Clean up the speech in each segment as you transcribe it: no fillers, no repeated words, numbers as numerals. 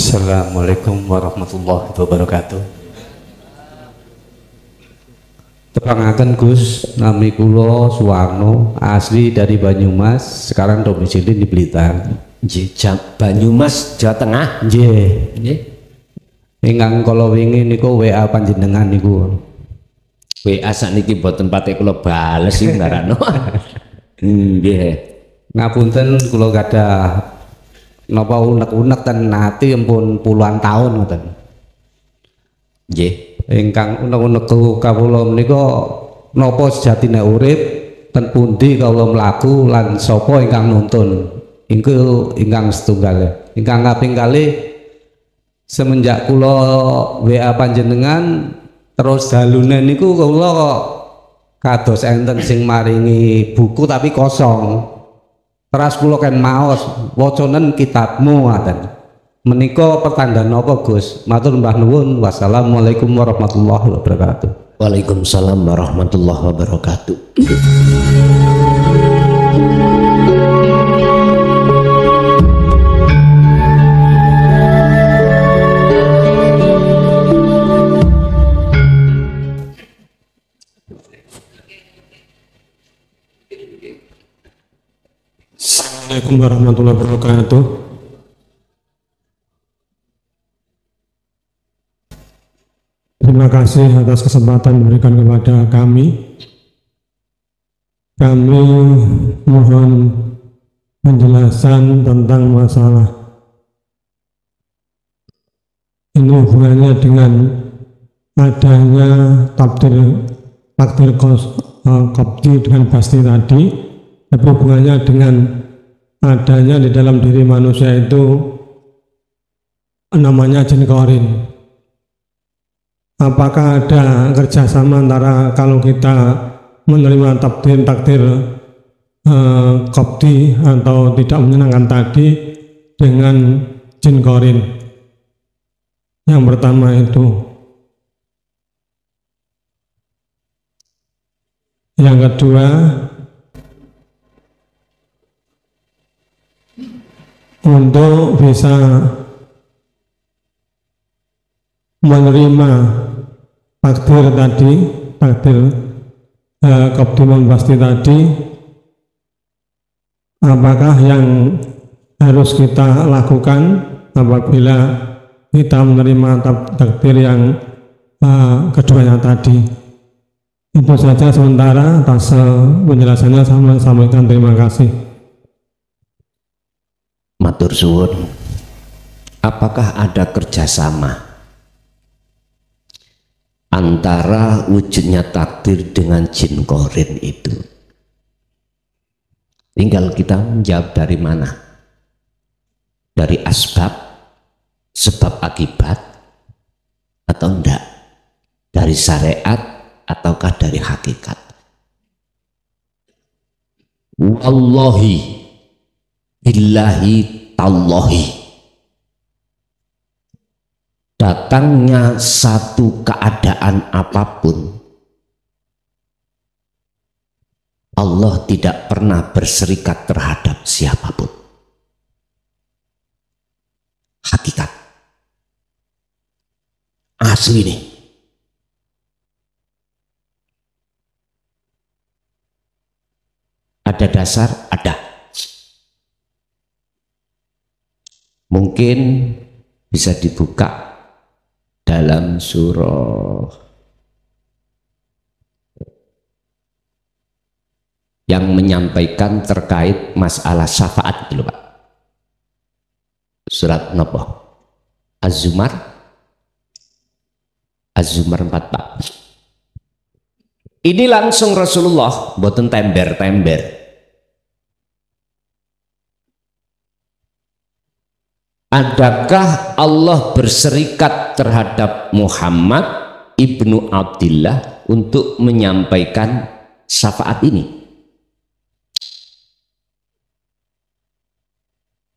Assalamualaikum warahmatullahi wabarakatuh. Tepangaken Gus, nami kula Suwarno, asli dari Banyumas, sekarang domisili di Blitar. Nggih, Banyumas, Jawa Tengah. Nggih. Ingkang kala wingi niku WA panjenengan niku. WA sakniki mboten pate kula bales sing ngarano. Nggih. Ngapunten kula gadah napa unek-unek ten nati ampun puluhan tahun ngoten. Nggih. Ingkang unek-unek kawula menika napa sejatine urip ten pundi kawula mlaku lan sapa ingkang nuntun. Iku ingkang setunggal. Ingkang kaping kalih semenjak kula WA panjenengan terus dalune niku kula kok kados enten sing maringi buku tapi kosong. Teras kula kan maos wacanen kitabmu ngaten. Menika pertanda napa Gus? Matur mbah nuwun. Wassalamualaikum warahmatullahi wabarakatuh. Waalaikumsalam warahmatullahi wabarakatuh. Assalamualaikum warahmatullahi wabarakatuh. Terima kasih atas kesempatan diberikan kepada kami. Kami mohon penjelasan tentang masalah ini hubungannya dengan adanya takdir Qobti dengan Basti tadi, tapi hubungannya dengan adanya di dalam diri manusia itu namanya jin korin. Apakah ada kerjasama antara kalau kita menerima takdir Qobti atau tidak menyenangkan tadi dengan jin korin? Yang pertama itu. Yang kedua, untuk bisa menerima takdir tadi, takdir Qobti Pasti tadi, apakah yang harus kita lakukan apabila kita menerima takdir yang keduanya tadi? Itu saja sementara. Atas penjelasannya saya sampaikan terima kasih. Matur suwun. Apakah ada kerjasama antara wujudnya takdir dengan jin korin itu? Tinggal kita menjawab dari mana? Dari asbab, sebab akibat, atau enggak? Dari syariat ataukah dari hakikat? Wallahi billahi tallahi, datangnya satu keadaan apapun, Allah tidak pernah berserikat terhadap siapapun. Hakikat asli nih. Ada dasar? Ada. Mungkin bisa dibuka dalam surah yang menyampaikan terkait masalah syafaat dulu Pak. Surat nopo? Az-Zumar 4 Pak. Ini langsung Rasulullah, boten tember-tember. Adakah Allah berserikat terhadap Muhammad ibnu Abdillah untuk menyampaikan syafaat ini?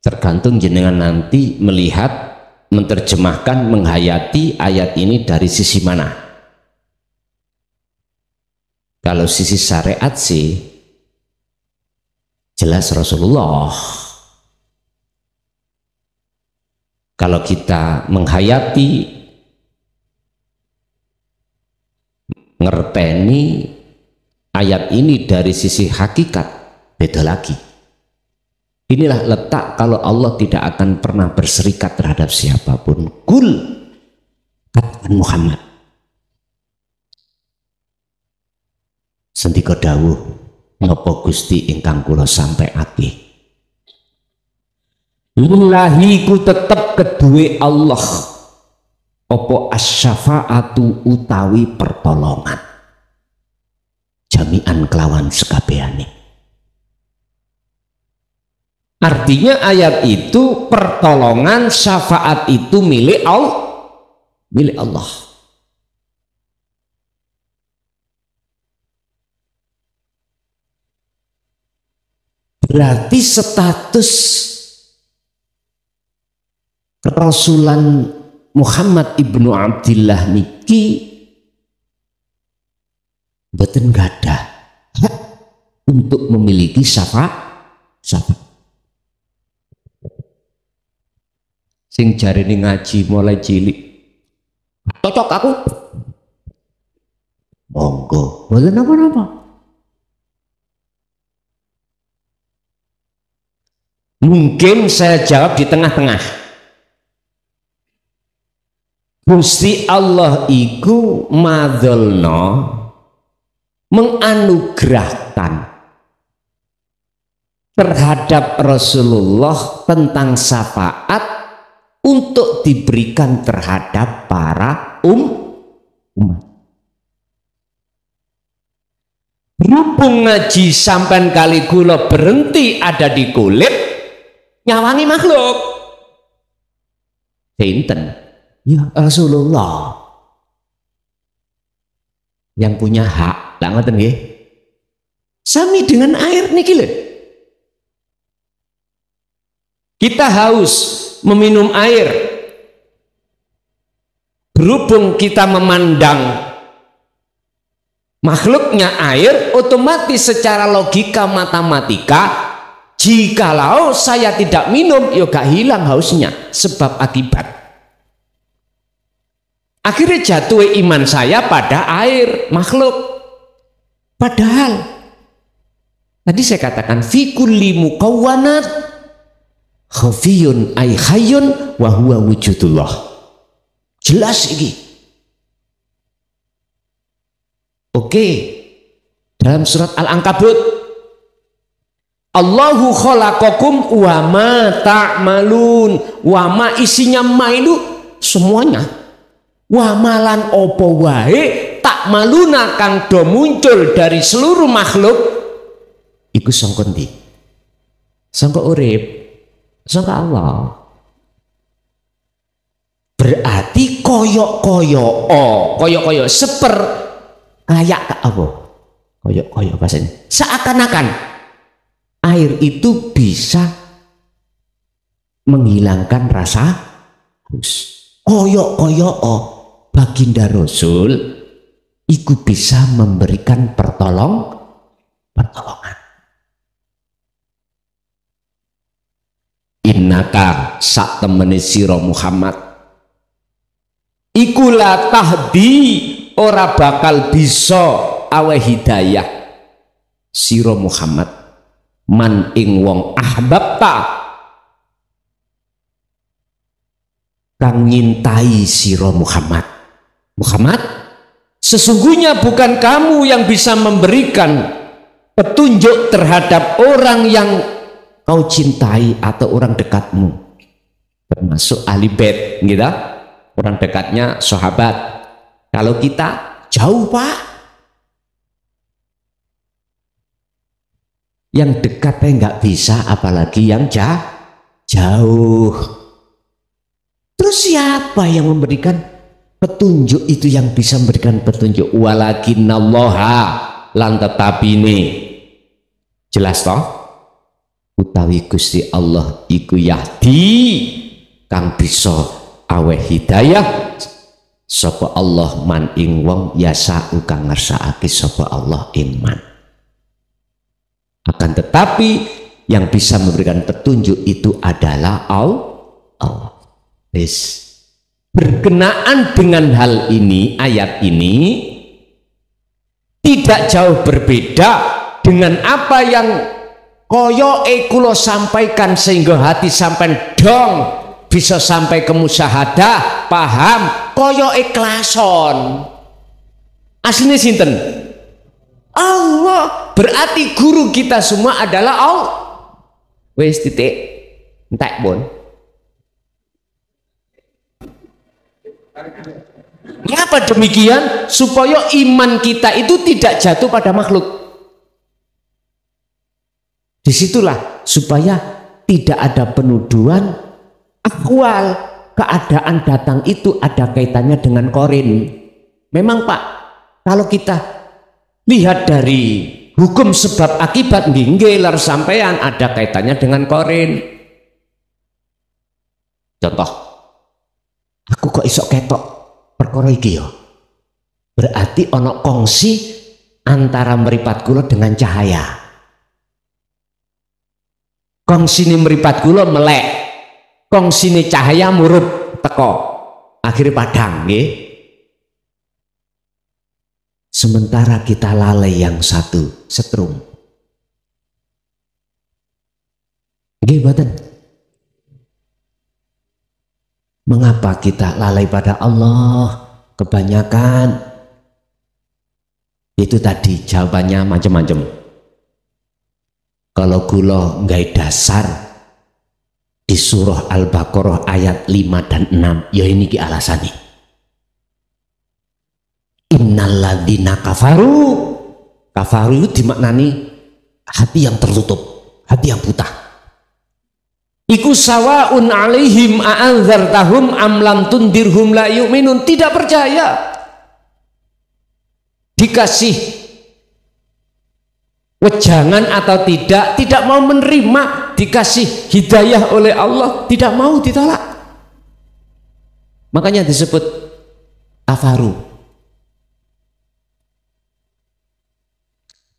Tergantung jenengan nanti melihat, menerjemahkan, menghayati ayat ini dari sisi mana. Kalau sisi syariat sih jelas Rasulullah. kalau kita menghayati, ngerteni ayat ini dari sisi hakikat, beda lagi. Inilah letak kalau Allah tidak akan pernah berserikat terhadap siapapun. Kul, katakan Muhammad, sendika dawuh napa Gusti ingkang kula sampaiake. Lillahi ku tetep kedue Allah opo asyafaatu utawi pertolongan jami'an kelawan sekabehane. Artinya ayat itu pertolongan, syafaat itu milik Allah, milik Allah. Berarti status Rasulan Muhammad ibnu Abdillah niki boten gadah hak untuk memiliki syafaat. Sing jarine ngaji mulai cilik cocok aku, monggo, boten apa-apa. Mungkin saya jawab di tengah-tengah. Gusti Allah iku madzalna menganugerahkan terhadap Rasulullah tentang syafaat untuk diberikan terhadap para umat. Berhubung ngaji sampai kali kula berhenti ada di kulit, nyawangi makhluk. Sinten? Ya Rasulullah yang punya hak. Lah ngoten nggih. Sami dengan air niki lho. Kita haus meminum air. Berhubung kita memandang makhluknya air, otomatis secara logika matematika, jikalau saya tidak minum, ya gak hilang hausnya, sebab akibat. Akhirnya jatuh iman saya pada air makhluk. Padahal tadi saya katakan fi kulli mukawwanat khafiyun ay hayyun wa huwa wujudullah. Jelas ini. Oke. Dalam surat Al-Ankabut, Allahu khalaqakum wa ma ta'malun. Wa ma isinya ma itu semuanya. Wa malan opo wae tak maluna kang do muncul dari seluruh makhluk iku sangka ndi? Sangka urip, sangka Allah. Berarti koyok seper kayak apa? Koyok bahasanya. Seakan-akan air itu bisa menghilangkan rasa haus. Koyok baginda Rasul iku bisa memberikan pertolongan. Innaka sak temene sira Muhammad iku la tahdi ora bakal bisa awe hidayah sira Muhammad man ing wong ahbabta kang nyintai sira Muhammad. Muhammad, sesungguhnya bukan kamu yang bisa memberikan petunjuk terhadap orang yang kau cintai atau orang dekatmu, termasuk ahli bait, gitu. Orang dekatnya sahabat. Kalau kita jauh, Pak, yang dekatnya nggak bisa, apalagi yang jauh. Terus siapa yang memberikan petunjuk itu, yang bisa memberikan petunjuk? Walakinallaha lan tetapine. Jelas toh? Utawi Gusti Allah iku yahdi kang bisa aweh hidayah sapa Allah man ing wong yasa kang ngersakake sapa Allah iman. Akan tetapi yang bisa memberikan petunjuk itu adalah Allah. Berkenaan dengan hal ini, ayat ini tidak jauh berbeda dengan apa yang koyo kulo sampaikan, sehingga hati sampai dong bisa sampai ke musyahadah, paham, koyo klason. Aslinya sinten? Allah. Berarti guru kita semua adalah Allah. Wes titik entek pun. Mengapa demikian? Supaya iman kita itu tidak jatuh pada makhluk. Disitulah supaya tidak ada penuduhan akwal, keadaan datang itu ada kaitannya dengan korin. Memang Pak, kalau kita lihat dari hukum sebab akibat nggih sampean ada kaitannya dengan korin. Contoh, aku kok iso ketok perkara iki ya. Berarti ono kongsi antara meripat kula dengan cahaya. Kongsi ini meripat kula melek, kongsi ini cahaya murup teko, akhirnya padang nggih. Sementara kita lalai yang satu setrum. Nggih mboten? Mengapa kita lalai pada Allah? Kebanyakan itu tadi jawabannya macam-macam. Kalau kula nggak dasar di surah Al-Baqarah ayat 5 dan 6, ya ini ki alasannya. Innalladzina kafaru itu dimaknani hati yang tertutup, hati yang buta. Iku sawaun alaihim a'anzartahum am lam tundirhum la yu'minun. Tidak percaya, dikasih wejangan atau tidak mau menerima, dikasih hidayah oleh Allah, tidak mau, ditolak. Makanya disebut kafaru.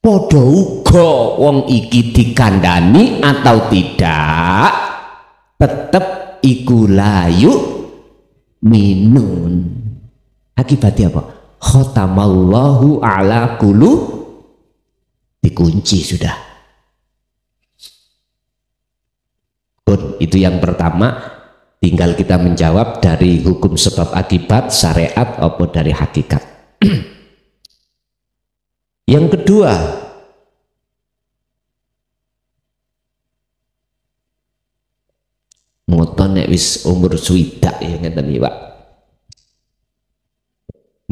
Padha uga wong iki dikandani atau tidak, tetep iku layu minun. Akibatnya apa? Khotamallahu ala qulu, dikunci sudah. Pun itu yang pertama, tinggal kita menjawab dari hukum sebab akibat syariat atau dari hakikat. Yang kedua, ngoten nek wis umur swidak ya ngeten iki Pak.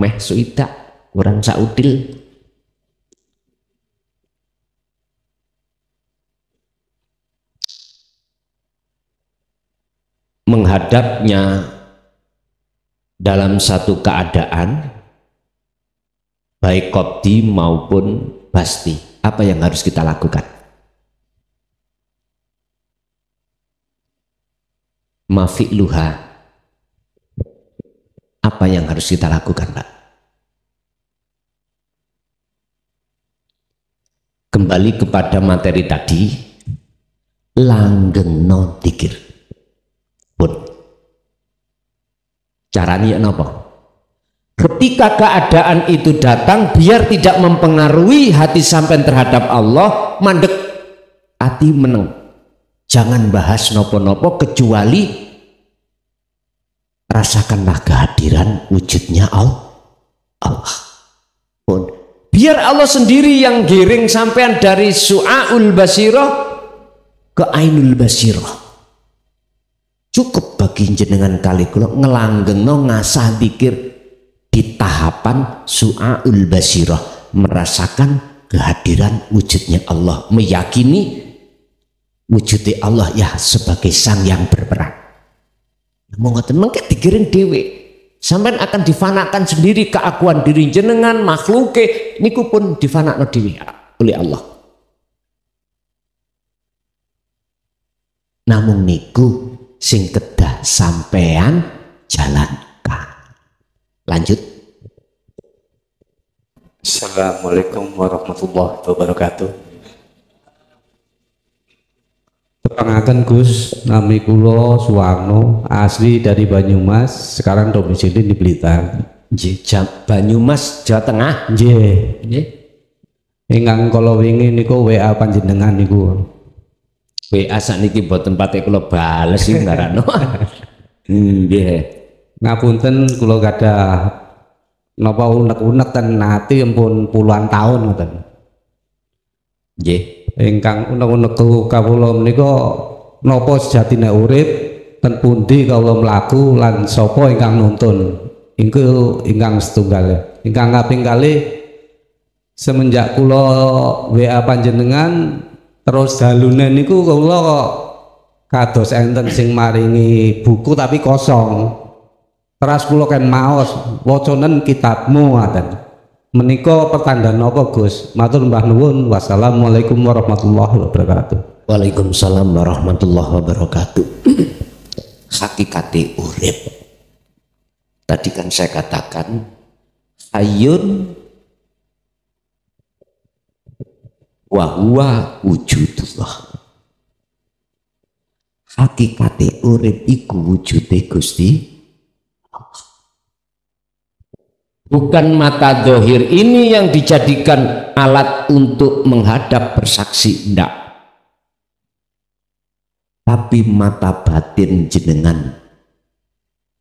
Meh swidak kurang saudil. Menghadapnya dalam satu keadaan baik qobdi maupun basti, apa yang harus kita lakukan? Mafi'luha, apa yang harus kita lakukan Pak? Kembali kepada materi tadi, langgengno dzikir. Pun caranya apa? Ketika keadaan itu datang, biar tidak mempengaruhi hati sampean terhadap Allah, mandek hati meneng. Jangan bahas nopo-nopo kecuali rasakanlah kehadiran wujudnya Allah. Pun biar Allah sendiri yang giring sampean dari su'aul basirah ke ainul basirah. Cukup bagi jenengan kali kula ngelanggengno ngasah dzikir di tahapan su'aul basirah, merasakan kehadiran wujudnya Allah, meyakini wujudnya Allah ya sebagai sang yang berperan. Mau ngoten mengke dikirim dewe, sampean akan difanakan sendiri, keakuan diri jenengan makhluke niku pun difanakno dewe oleh Allah. Namun niku sing kedah sampean jalankan. Lanjut. Assalamualaikum warahmatullahi wabarakatuh. Tepangaken Gus, nami kula Suwarno, asli dari Banyumas, sekarang domisili di Blitar. Nggih, Banyumas, Jawa Tengah. Nggih. Nggih. Ingkang kala wingi niku WA panjenengan niku. WA sakniki boten pate kula bales sing ngarano. Nggih. Ngapunten kula gadah napa unek-unek ten ati ampun puluhan tahun ngoten. Nggih. Ingkang unek-unek kawula menika napa sejatine urip, ten pundi kawula mlaku lan sapa ingkang nuntun. Ingkang setunggal. Ingkang kaping kalih semenjak kula WA panjenengan terus dalune niku kula kok kados enten sing maringi buku tapi kosong. Teras kula kan maos wacanen kitabmu ngaten. Menika pertanda napa Gus? Matur mbah nuwun. Wassalamualaikum warahmatullahi wabarakatuh. Waalaikumsalam warahmatullahi wabarakatuh. Hakikate urip. Tadi kan saya katakan hayyun wa huwa wujudullah. Hakikate urip iku wujude Gusti Allah. Bukan mata dohir ini yang dijadikan alat untuk menghadap bersaksi, enggak. Tapi mata batin jenengan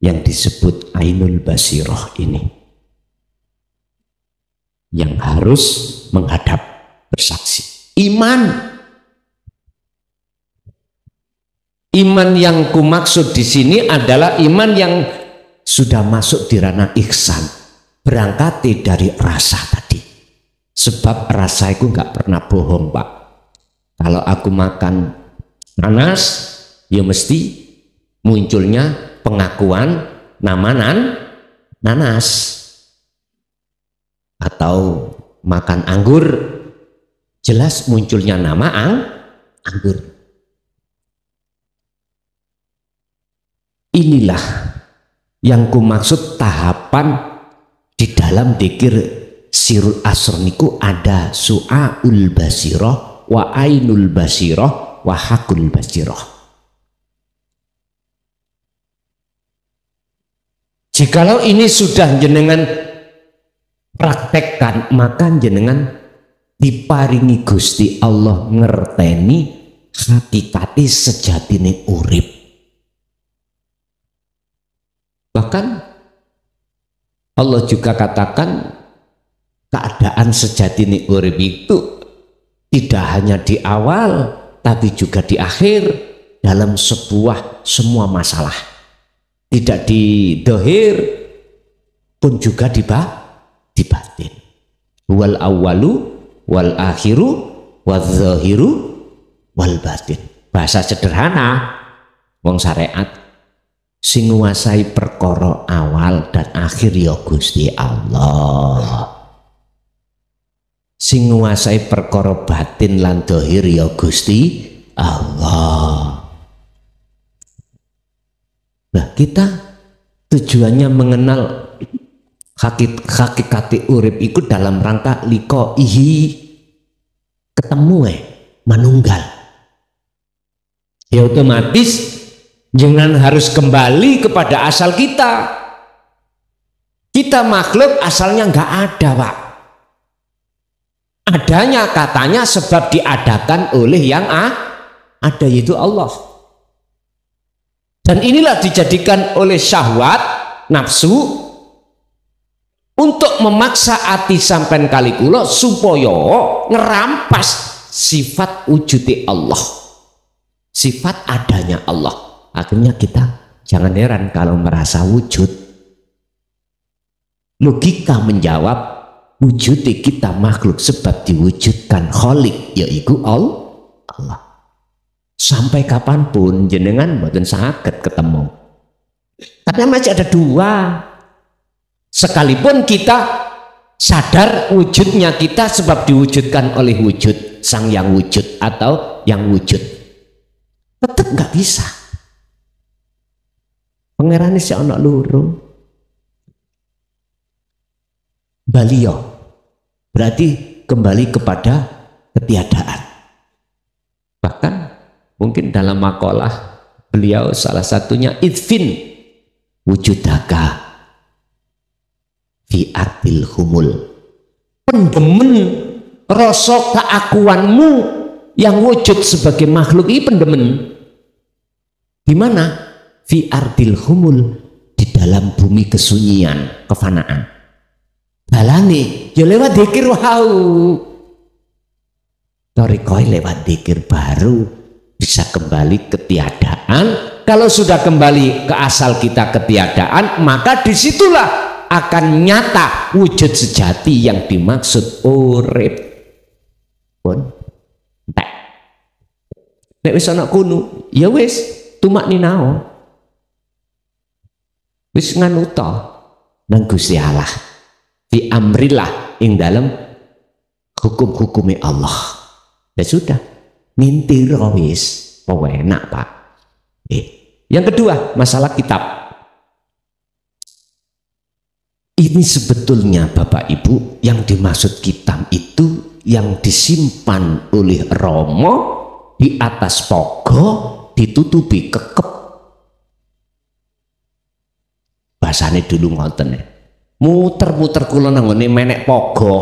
yang disebut ainul basiroh ini yang harus menghadap bersaksi. Iman yang kumaksud di sini adalah iman yang sudah masuk di ranah ihsan. Berangkati dari rasa tadi. Sebab rasa itu nggak pernah bohong, Pak. Kalau aku makan nanas, ya mesti munculnya pengakuan nama nanas. Atau makan anggur, jelas munculnya nama anggur. Inilah yang kumaksud tahapan di dalam dzikir sirul asr niku ada su'aul basiroh wa ainul basiroh wa hakul basiroh. Jikalau ini sudah jenengan praktekkan, maka jenengan diparingi Gusti Allah ngerteni hakikati sejatine urip. Bahkan Allah juga katakan keadaan sejatine urip itu tidak hanya di awal tapi juga di akhir dalam semua masalah. Tidak di dohir pun juga di batin. Wal awwalu wal akhiru wal zahiru wal batin. Bahasa sederhana wong syariat sing nguasai perkara awal dan akhir ya Gusti Allah. Sing nguasai perkara batin lan dohir ya Gusti Allah. Nah, kita tujuannya mengenal hakikati urip itu dalam rangka liko ihi ketemu manunggal. Ya otomatis jangan harus kembali kepada asal kita. Kita makhluk asalnya nggak ada, Pak. Adanya katanya sebab diadakan oleh yang ada, yaitu Allah. Dan inilah dijadikan oleh syahwat, nafsu untuk memaksa hati sampai kali kula supaya ngerampas sifat wujudi Allah, sifat adanya Allah. Akhirnya kita jangan heran kalau merasa wujud. Logika menjawab wujud kita makhluk sebab diwujudkan Khalik, yaitu Allah. Sampai kapanpun jenengan mboten saged ketemu. Karena masih ada dua. Sekalipun kita sadar wujudnya kita sebab diwujudkan oleh wujud sang yang wujud atau yang wujud, tetap nggak bisa. Pangeran si anak loro balio berarti kembali kepada ketiadaan. Bahkan Mungkin dalam makalah beliau salah satunya idfin wujudaka fi ardil humul. Pendemen rasa keakuanmu yang wujud sebagai makhluk ini pendemen. Di mana? Fi ardil humul, di dalam bumi kesunyian, kefanaan. Dalane ya lewat dzikir wau. Torikoi lewat dzikir baru bisa kembali ketiadaan. Kalau sudah kembali ke asal kita ketiadaan, maka disitulah akan nyata wujud sejati yang dimaksud urip. Pun entek. Nek wis ana kuno, ya wis tumak ninao. Wis nganuta nang Gusti Allah. Fi amrillah ing dalam hukum-hukume Allah. Ya sudah, nintiro wis, enak Pak. Yang kedua, masalah kitab. Ini sebetulnya Bapak Ibu, yang dimaksud kitab itu yang disimpan oleh Romo di atas pogo, ditutupi kekep. Bahasane dulu ngoten ya. Muter-muter kula nang ngene menek pogo.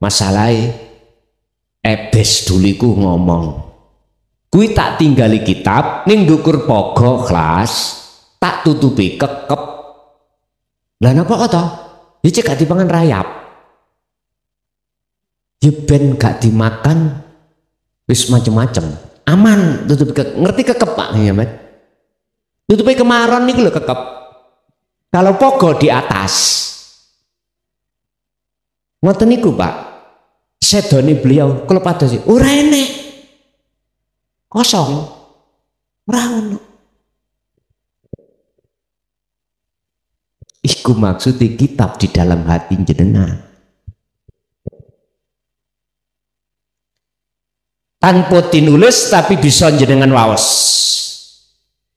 Masalahe Ebes duliku ngomong, kui tak tinggali kitab ning ndukur pogo kelas, tak tutupi kekep. Lah napa kata? Iki gak dipangan rayap. Ya ben gak dimakan wis macem-macem. Aman tutupi kekep. Ngerti kekep Pak ya, Mas? Tutupi kemaron niku lho kekep. Kalau pogo di atas. Ngoten niku Pak. Sedoni beliau kalau pada sih ora enek kosong ora ono. Iku maksudnya kitab di dalam hati jenengan tanpa tinulis tapi bisa jenengan waos.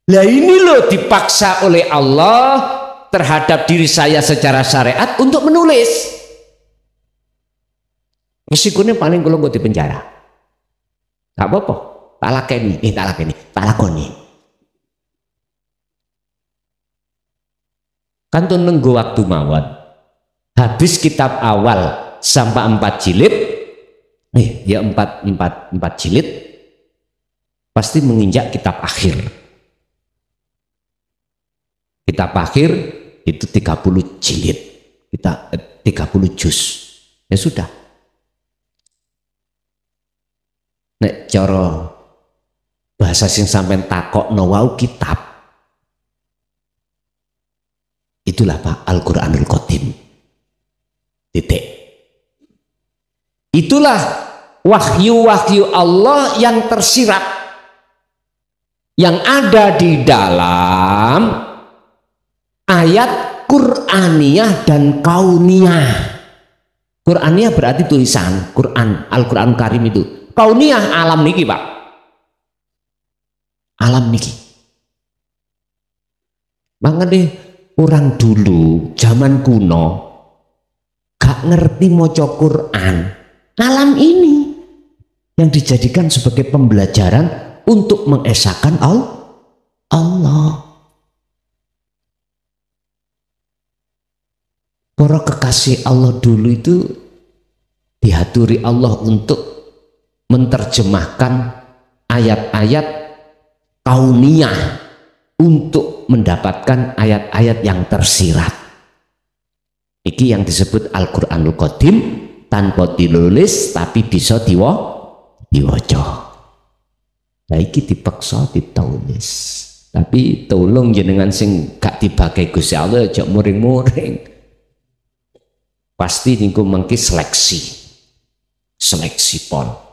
Lah ini loh dipaksa oleh Allah terhadap diri saya secara syariat untuk menulis. Resikonya paling kalau nggak di penjara. Gak apa-apa, tak lakoni. Kan tuh nunggu waktu mawon. Habis kitab awal sampai 4 jilid, ya 4 jilid, pasti menginjak kitab akhir. Kitab akhir itu 30 jilid, kita 30 juz. Ya sudah. Nek cara bahasa sing sampean takokno wau kitab. Itulah Pak Al-Qur'anul Qadim. Titik. Itulah wahyu-wahyu Allah yang tersirat yang ada di dalam ayat Qur'aniyah dan Kauniyah. Qur'aniyah berarti tulisan Quran, Al-Qur'an Karim itu. Kauniyah alam niki Pak, alam niki. Makanya orang dulu zaman kuno gak ngerti maca Quran. Alam ini yang dijadikan sebagai pembelajaran untuk mengesahkan Allah. Para kekasih Allah dulu itu dihaturi Allah untuk menerjemahkan ayat-ayat kauniyah untuk mendapatkan ayat-ayat yang tersirat. Iki yang disebut Al-Qur'anul Qadim, tanpa ditulis tapi bisa diwaca. Nah iki dipaksa ditulis. Tapi tolong jenengan sing gak dibagai Gusti Allah aja muring-muring. Pasti niku mengki seleksi pon.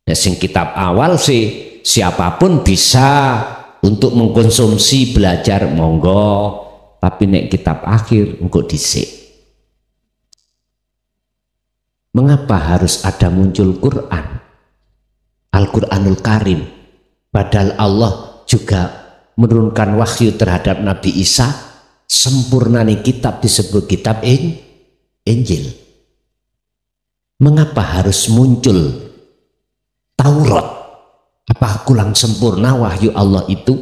Ya, sing kitab awal sih siapapun bisa untuk mengkonsumsi belajar monggo, tapi nek kitab akhir engko dhisik. Mengapa harus ada muncul Quran? Al-Qur'anul Karim. Padahal Allah juga menurunkan wahyu terhadap Nabi Isa. Sempurna nih kitab disebut kitab Injil. Mengapa harus muncul Taurat? Apa kurang sempurna wahyu Allah itu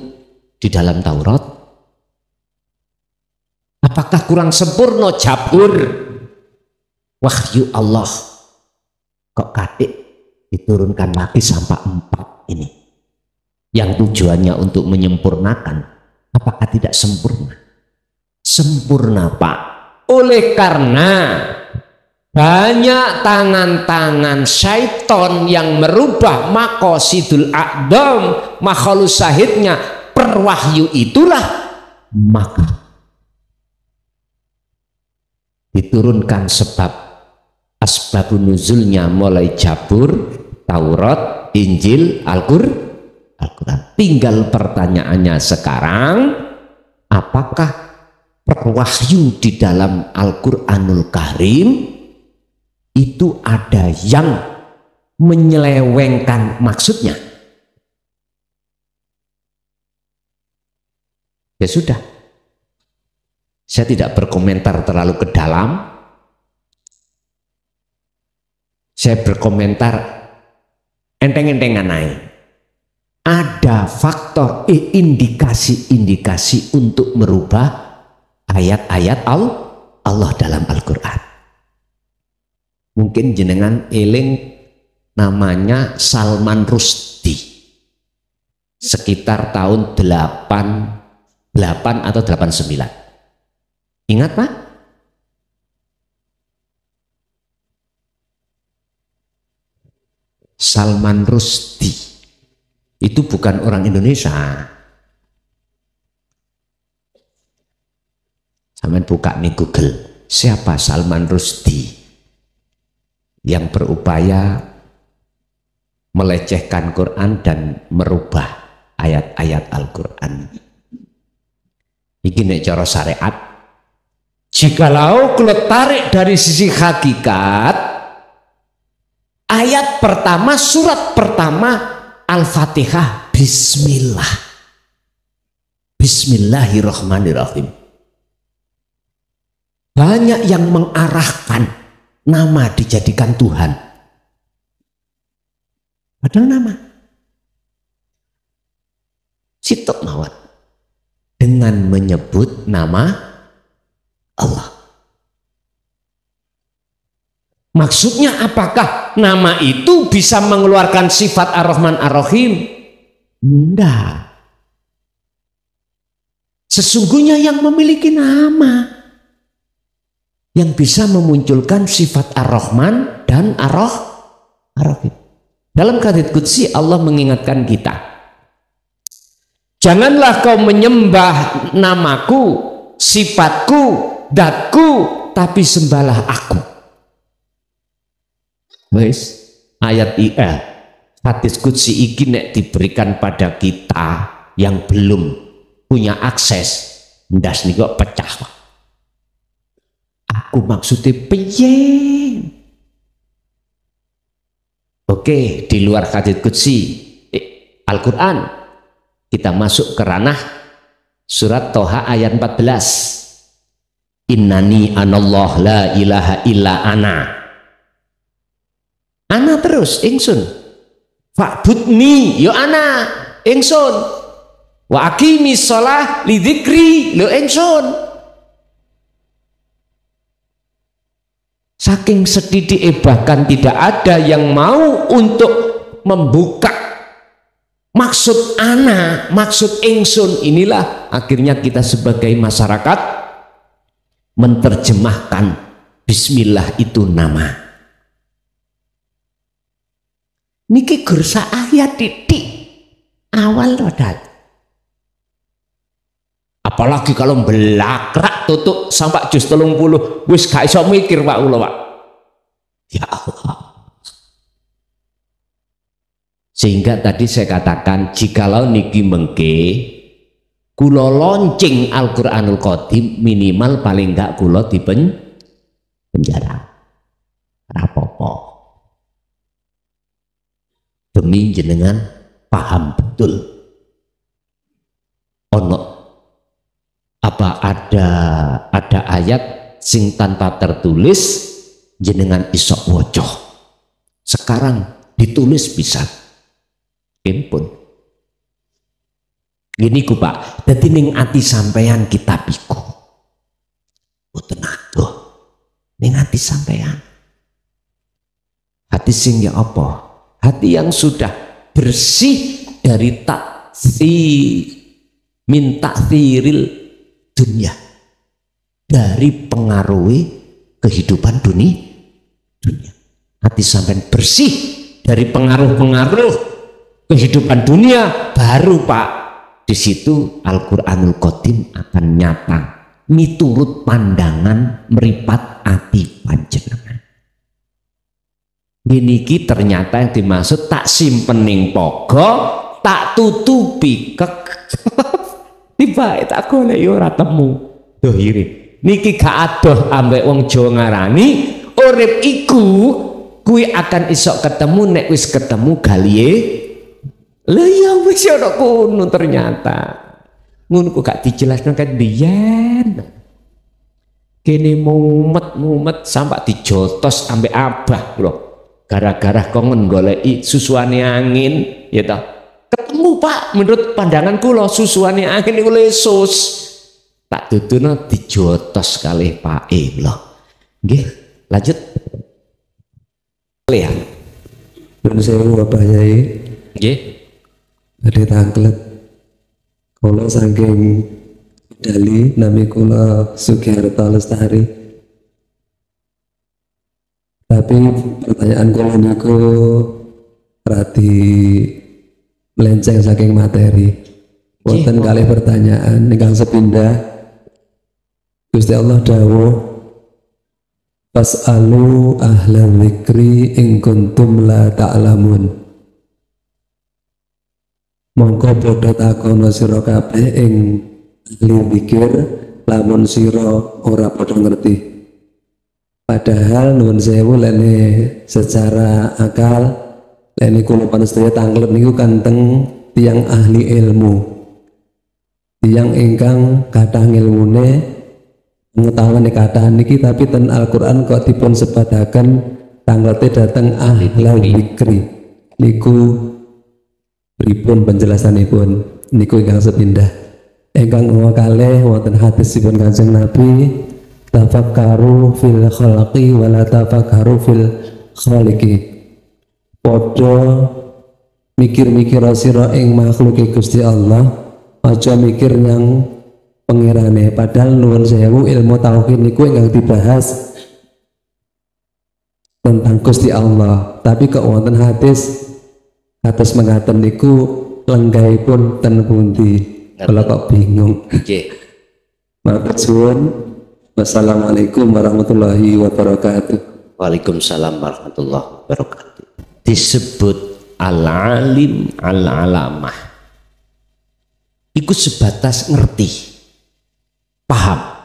di dalam Taurat? Apakah kurang sempurna Jabur wahyu Allah? Kok kadek diturunkan lagi sampai 4 ini? Yang tujuannya untuk menyempurnakan. Apakah tidak sempurna? Sempurna, Pak. Oleh karena banyak tangan-tangan syaiton yang merubah maqasidul a'dham, makhlus syahidnya perwahyu itulah, maka diturunkan sebab asbabun nuzulnya mulai Jabur, Taurat, Injil, Al-Quran. Tinggal pertanyaannya sekarang, apakah perwahyu di dalam Al-Quranul Karim itu ada yang menyelewengkan maksudnya? Ya sudah, saya tidak berkomentar terlalu ke dalam. Saya berkomentar enteng-entengan naik. Ada faktor indikasi-indikasi untuk merubah ayat-ayat Allah dalam Al-Quran. Mungkin jenengan eling namanya Salman Rushdie, sekitar tahun 88 atau 89. Ingat Pak? Salman Rushdie itu bukan orang Indonesia. Sampai buka nih Google, siapa Salman Rushdie yang berupaya melecehkan Quran dan merubah ayat-ayat Al-Quran. Ini nek cara syariat, jikalau kalau tarik dari sisi hakikat, ayat pertama, surat pertama Al-Fatihah, Bismillah, Bismillahirrahmanirrahim. Banyak yang mengarahkan nama dijadikan Tuhan, padahal nama sitok mawat dengan menyebut nama Allah. Maksudnya apakah nama itu bisa mengeluarkan sifat Ar-Rahman Ar-Rahim? Tidak. Sesungguhnya yang memiliki nama yang bisa memunculkan sifat Ar-Rahman dan Ar-Rahim. Dalam hadits qudsi Allah mengingatkan kita, janganlah kau menyembah namaku, sifatku, datku, tapi sembahlah aku. Wes, ayat hadits qudsi iki nek diberikan pada kita yang belum punya akses, ndas niku pecah. Aku maksudnya piye? Oke, di luar hadits qudsi Al-Quran, kita masuk ke ranah surat Toha ayat 14. Innani anallah la ilaha illa ana. Ana terus ingsun. Fa'budni yo ana ingsun. Wa aqimis shalah li dzikri lo ingsun. Saking sedidik bahkan tidak ada yang mau untuk membuka maksud ana, maksud ingsun. Inilah akhirnya kita sebagai masyarakat menerjemahkan Bismillah itu nama. Niki gersa ayat titik awal rodat. Apalagi kalau belakrak tutup sampai juz 30 wis gak iso mikir Pak kula Pak. Ya Allah. Sehingga tadi saya katakan jikalau niki mengke kula launching Al-Qur'anul Qadim minimal paling enggak kula di penjara. Rapopo. Demi jenengan paham betul. Ono apa ada ayat sing tanpa tertulis jenengan isok wocoh. Sekarang ditulis bisa. Impun. Gini ku Pak, dadi ning ati sampeyan kitab iku. Boten adoh. Ning ati sampeyan. Hati sing ya apa? Hati yang sudah bersih dari minta tiril dunia, dari pengaruhi kehidupan dunia. Hati sampean bersih dari pengaruh-pengaruh kehidupan dunia, baru Pak, di situ Al-Qur'anul Qadim akan nyata miturut pandangan meripat ati panjenengan. Niki ternyata yang dimaksud tak simpening pogo, tak tutupi tiba tak golek ora temu. Dohire niki gak adoh ambek wong Jawa ngarani urip iku kuwi akan isok ketemu nek wis ketemu galihe. Lah ya wis ana kono ternyata. Ngono kok gak dijelaskan kan biyen. Kene mumet sampai dijotos ambek abah lho. Gara-gara kongen goleki susuane angin, ya toh. Ketemu Pak, menurut pandangan kula susuane angin iku lesus. Tak duduno dijotos kalih pake lho. Nggih, lanjut. Lihat. Nun sewu Bapak Yai. Nggih. Badhe tanglet. Kula saking Dali nami kula Sugiharto Lestari. Tapi pertanyaan kula niku radi melenceng saking materi. Wonten kalih pertanyaan ingkang sepindah. Gusti Allah dawuh fas'alu ahla dzikri in kuntum la ta'lamun. Mongko padha takono sira kabeh ing ahli dzikir lamun sira ora padha ngerti. Padahal nuwun sewu lene secara akal lene kula panjenengan tanglet niku kanteng tiyang ahli ilmu. Tiyang ingkang kathah ilmune pengetahuan kathah niki tapi ten Al-Qur'an kok dipun sebataken tanglete dhateng ahli dzikri. Niku pripun penjelasanipun niku ingkang sepindah. Ingkang kalih wonten hadisipun Kanjeng Nabi tafakkaru fil khalqi wala tafakkaru fil khaliqi. Padha mikir-mikir sira ing makhluke Gusti Allah, aja mikir yang pengirane. Padahal nuwun sewu ilmu tauhid niku ingkang dibahas tentang Gusti Allah, tapi kok wonten hadis atas mengaten niku lenggaipun ten pundi. Kula kok bingung. Nggih. Matur suwun. Wassalamualaikum warahmatullahi wabarakatuh. Waalaikumsalam warahmatullahi wabarakatuh. Disebut al-alim al-alamah. Iku sebatas ngerti, paham.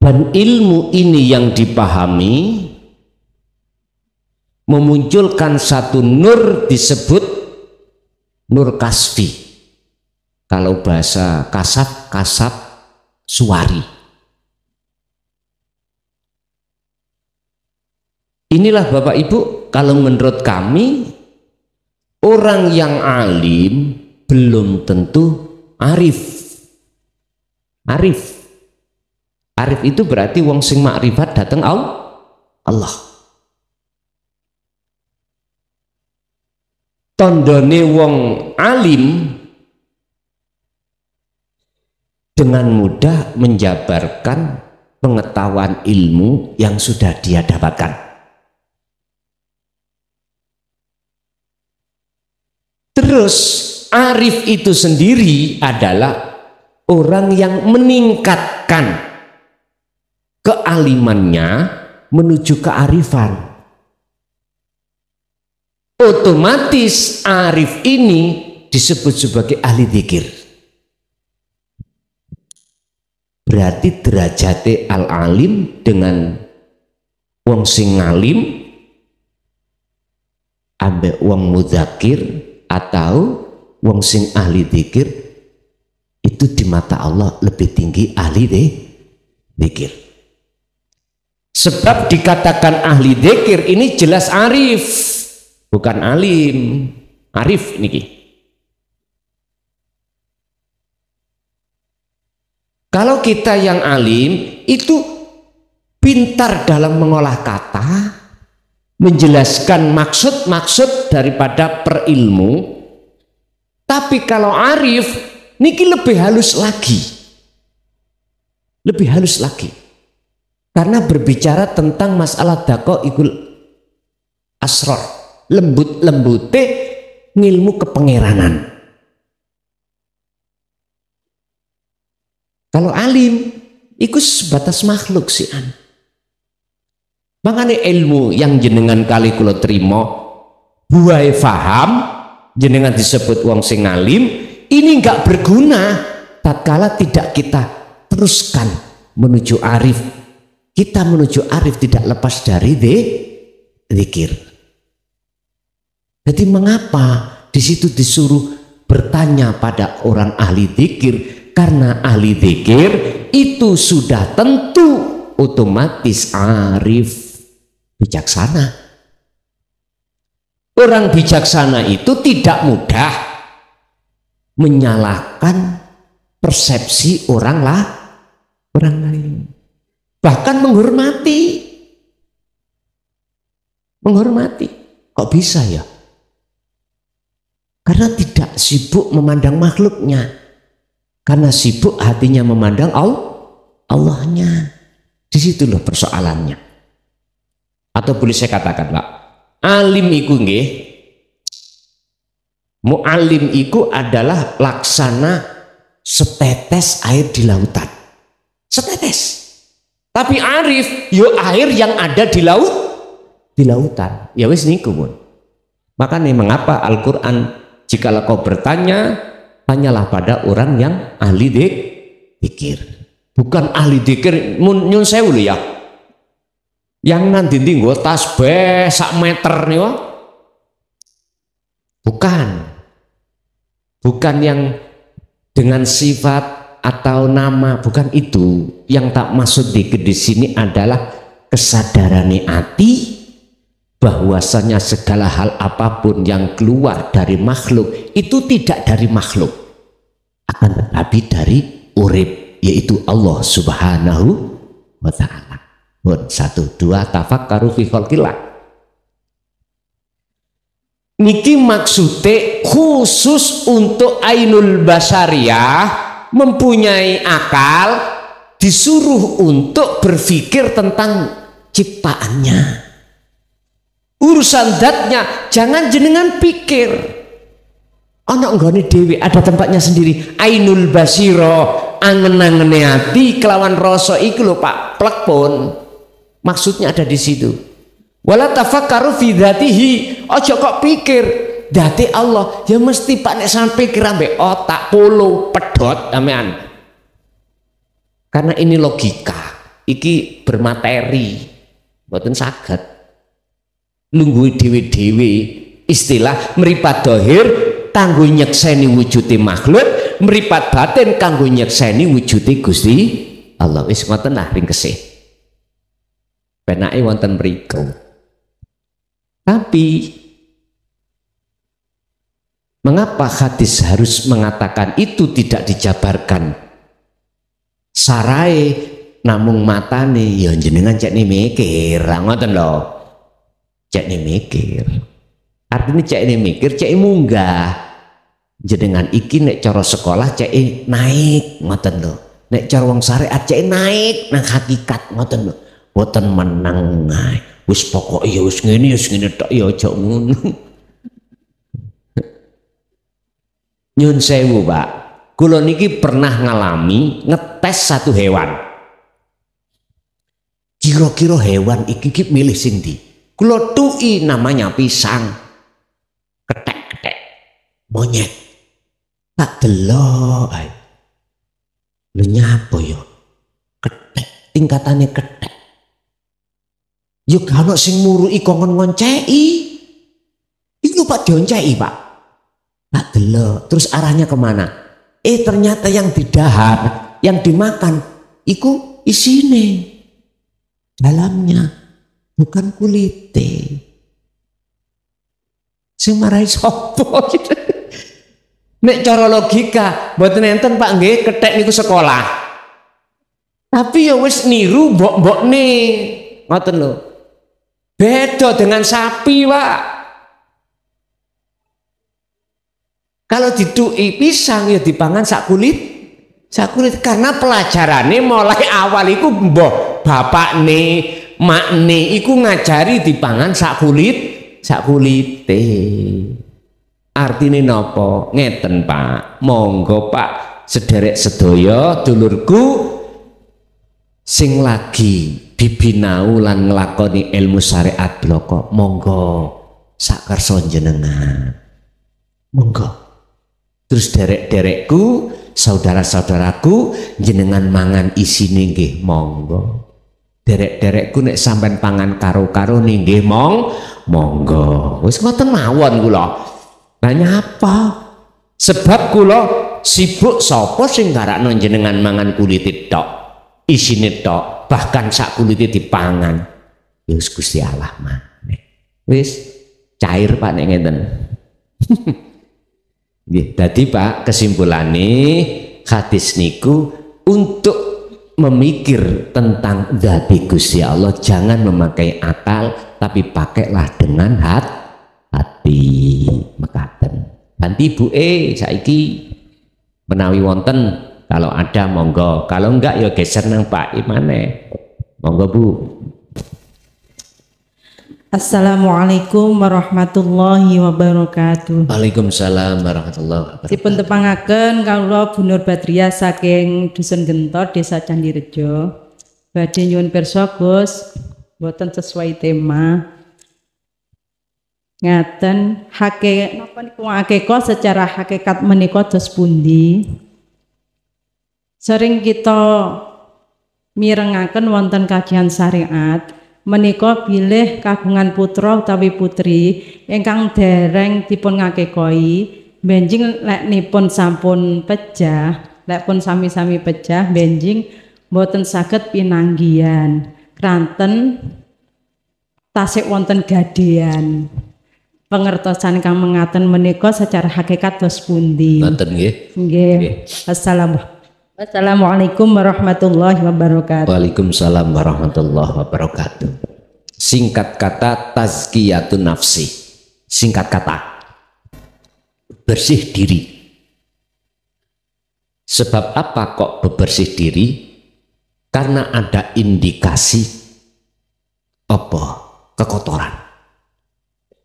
Dan ilmu ini yang dipahami memunculkan satu nur disebut nur kasfi. Kalau bahasa kasab suwari. Inilah Bapak Ibu, kalau menurut kami orang yang alim belum tentu arif. Arif itu berarti wong sing makrifat dateng Allah. Tandane wong alim dengan mudah menjabarkan pengetahuan ilmu yang sudah dia dapatkan. Terus arif itu sendiri adalah orang yang meningkatkan kealimannya menuju kearifan. Otomatis arif ini disebut sebagai ahli dzikir. Berarti derajate al-alim dengan wong sing ngalim ambek wong mudzakir atau wong sing ahli dzikir itu di mata Allah lebih tinggi ahli dzikir. Sebab dikatakan ahli dzikir ini jelas arif. bukan alim, arif niki. Kalau kita yang alim itu pintar dalam mengolah kata, menjelaskan maksud-maksud daripada perilmu. Tapi kalau arif niki lebih halus lagi. Lebih halus lagi. Karena berbicara tentang masalah daqaiqul asrar, lembut-lembute ngilmu kepangeranan. Kalau alim iku sebatas makhluk sih an. Makanya ilmu yang jenengan kali kula trimo buai faham jenengan disebut wong sing alim ini enggak berguna tatkala tidak kita teruskan menuju arif. Kita menuju arif tidak lepas dari zikir. Jadi mengapa di situ disuruh bertanya pada orang ahli zikir? Karena ahli zikir itu sudah tentu otomatis arif, bijaksana. Orang bijaksana itu tidak mudah menyalahkan persepsi orang lain, bahkan menghormati. Kok bisa ya? Karena tidak sibuk memandang makhluknya, karena sibuk hatinya memandang Allahnya. Di situ loh persoalannya. Atau boleh saya katakan Pak, alim iku nggih, mu'alim iku adalah laksana setetes air di lautan. Setetes. Tapi arif yo air yang ada di lautan. Ya wis niku pun. Makanya mengapa Al-Qur'an jikalau kau bertanya, tanyalah pada orang yang ahli zikir. Bukan ahli zikir nyun sewu ya. Yang nanti nggo tasbih sak meter nih wah. Bukan yang dengan sifat atau nama, bukan itu. Yang tak maksud zikir di sini adalah kesadaran hati bahwasanya segala hal apapun yang keluar dari makhluk itu tidak dari makhluk, akan tetapi dari urip, yaitu Allah Subhanahu wa ta'ala. 1, 2 tafakkaru fi khalqillah. Niki maksudnya khusus untuk ainul basyariyah, mempunyai akal, disuruh untuk berpikir tentang ciptaannya. Urusan zatnya jangan jenengan pikir. Ana nggone dhewe, ada tempatnya sendiri. Ainul basiro, angen-angene ati kelawan rasa iku lho Pak, plekpon. Maksudnya ada di situ. Wala tafakkaru fi dzatihi, aja kok pikir dzati Allah. Ya mesti Pak nek sampe pikir ambek otak polo pedhot sampean. Karena ini logika, iki bermateri, mboten saged. Lungguhi dhewe-dhewe istilah mripat dohir kanggo nyekseni wujude makhluk, mripat batin kanggo nyekseni wujude Gusti Allah. Wis ngoten lah ringkese. Penake wonten mriku. Tapi mengapa hadis harus mengatakan itu tidak dijabarkan sarai namung matane ya jenengan cek mikir, ngoten lho. Cek mikir. Artinya cek mikir, cek munggah. Jenengan iki nek cara sekolah cek naik, ngoten lho. Nek cara wong syariat cek naik nang hakikat, ngoten lho. Boten menang ae. Wis pokok ya wis ngene tok ya aja ngono. Nyun sewu Pak, kula niki pernah ngalami ngetes satu hewan. Kira-kira hewan iki milih sing ndi? Kula tuki namanya pisang. Ketek-ketek. Monyet. Tak delok ae. Lho nyapa ya? Ketek, tingkatane ketek. Yuk kalau sing murui kongon ngoncei, itu Pak dioncei Pak. Tak delok, terus arahnya kemana? Ternyata yang didahar, yang dimakan, iku isine, dalamnya, bukan kulite. Sing marahi sapa? Nek cara logika mboten enten Pak nggih kethek niku sekolah. Tapi ya wis niru mbok-mbokne. Ngoten lho. Beda dengan sapi, Pak. Kalau diduki pisang ya dipangan sak kulit karena pelajarannya mulai awal iku mbah bapakne, makne iku ngajari dipangan sak kulite. Artine napa? Ngeten, Pak. Monggo, Pak, sederek sedaya dulurku sing lagi dibinau lan nglakoni ilmu syariat bloko, monggo sak kersa jenengan. Monggo. Terus derek-derekku, saudara-saudaraku, jenengan mangan isine nggih monggo. Derek-derekku nek sampean pangan karo-karo nggih monggo. Wis ngoten mawon kula. Lah nyapa? Sebab kula sibuk sapa sing garakno jenengan mangan kulit tok, isine tok, bahkan sak kulite dipangan. Ya wis Gusti Allah maneh. Wis cair Pak nek ngeten. Nggih, dadi Pak kesimpulane hadis niku untuk memikir tentang dzati Gusti Allah jangan memakai akal tapi pakailah dengan hati mekaten. Nanti ibuke saiki menawi wonten kalau ada monggo, kalau enggak ya geser nang Pak Imane. Monggo Bu. Assalamualaikum warahmatullahi wabarakatuh. Waalaikumsalam warahmatullahi wabarakatuh. Dipun tepangaken kawula Bu Nur Badriah saking Dusun Gentor, Desa Candirejo. Badhe nyuwun pirsa Gus, boten sesuai tema. Ngaten napa niku hakika secara hakikat menika dos pundi? Sering kita mirengaken wonten kajian syariat menika bilih kagungan putra utawi putri ingkang dereng dipun ngakekoi benjing leknipun sampun pejah, lek pun sami-sami pejah benjing mboten saged pinanggihan kranten tasik wonten gadean. Pengertosan kang mengaten menika secara hakikat dos pundi? Ngoten nggih. Nggih. Assalamualaikum warahmatullahi wabarakatuh. Waalaikumsalam warahmatullahi wabarakatuh. Singkat kata tazkiyatun nafsi. Singkat kata bersih diri. Sebab apa kok bebersih diri? Karena ada indikasi apa? Kekotoran.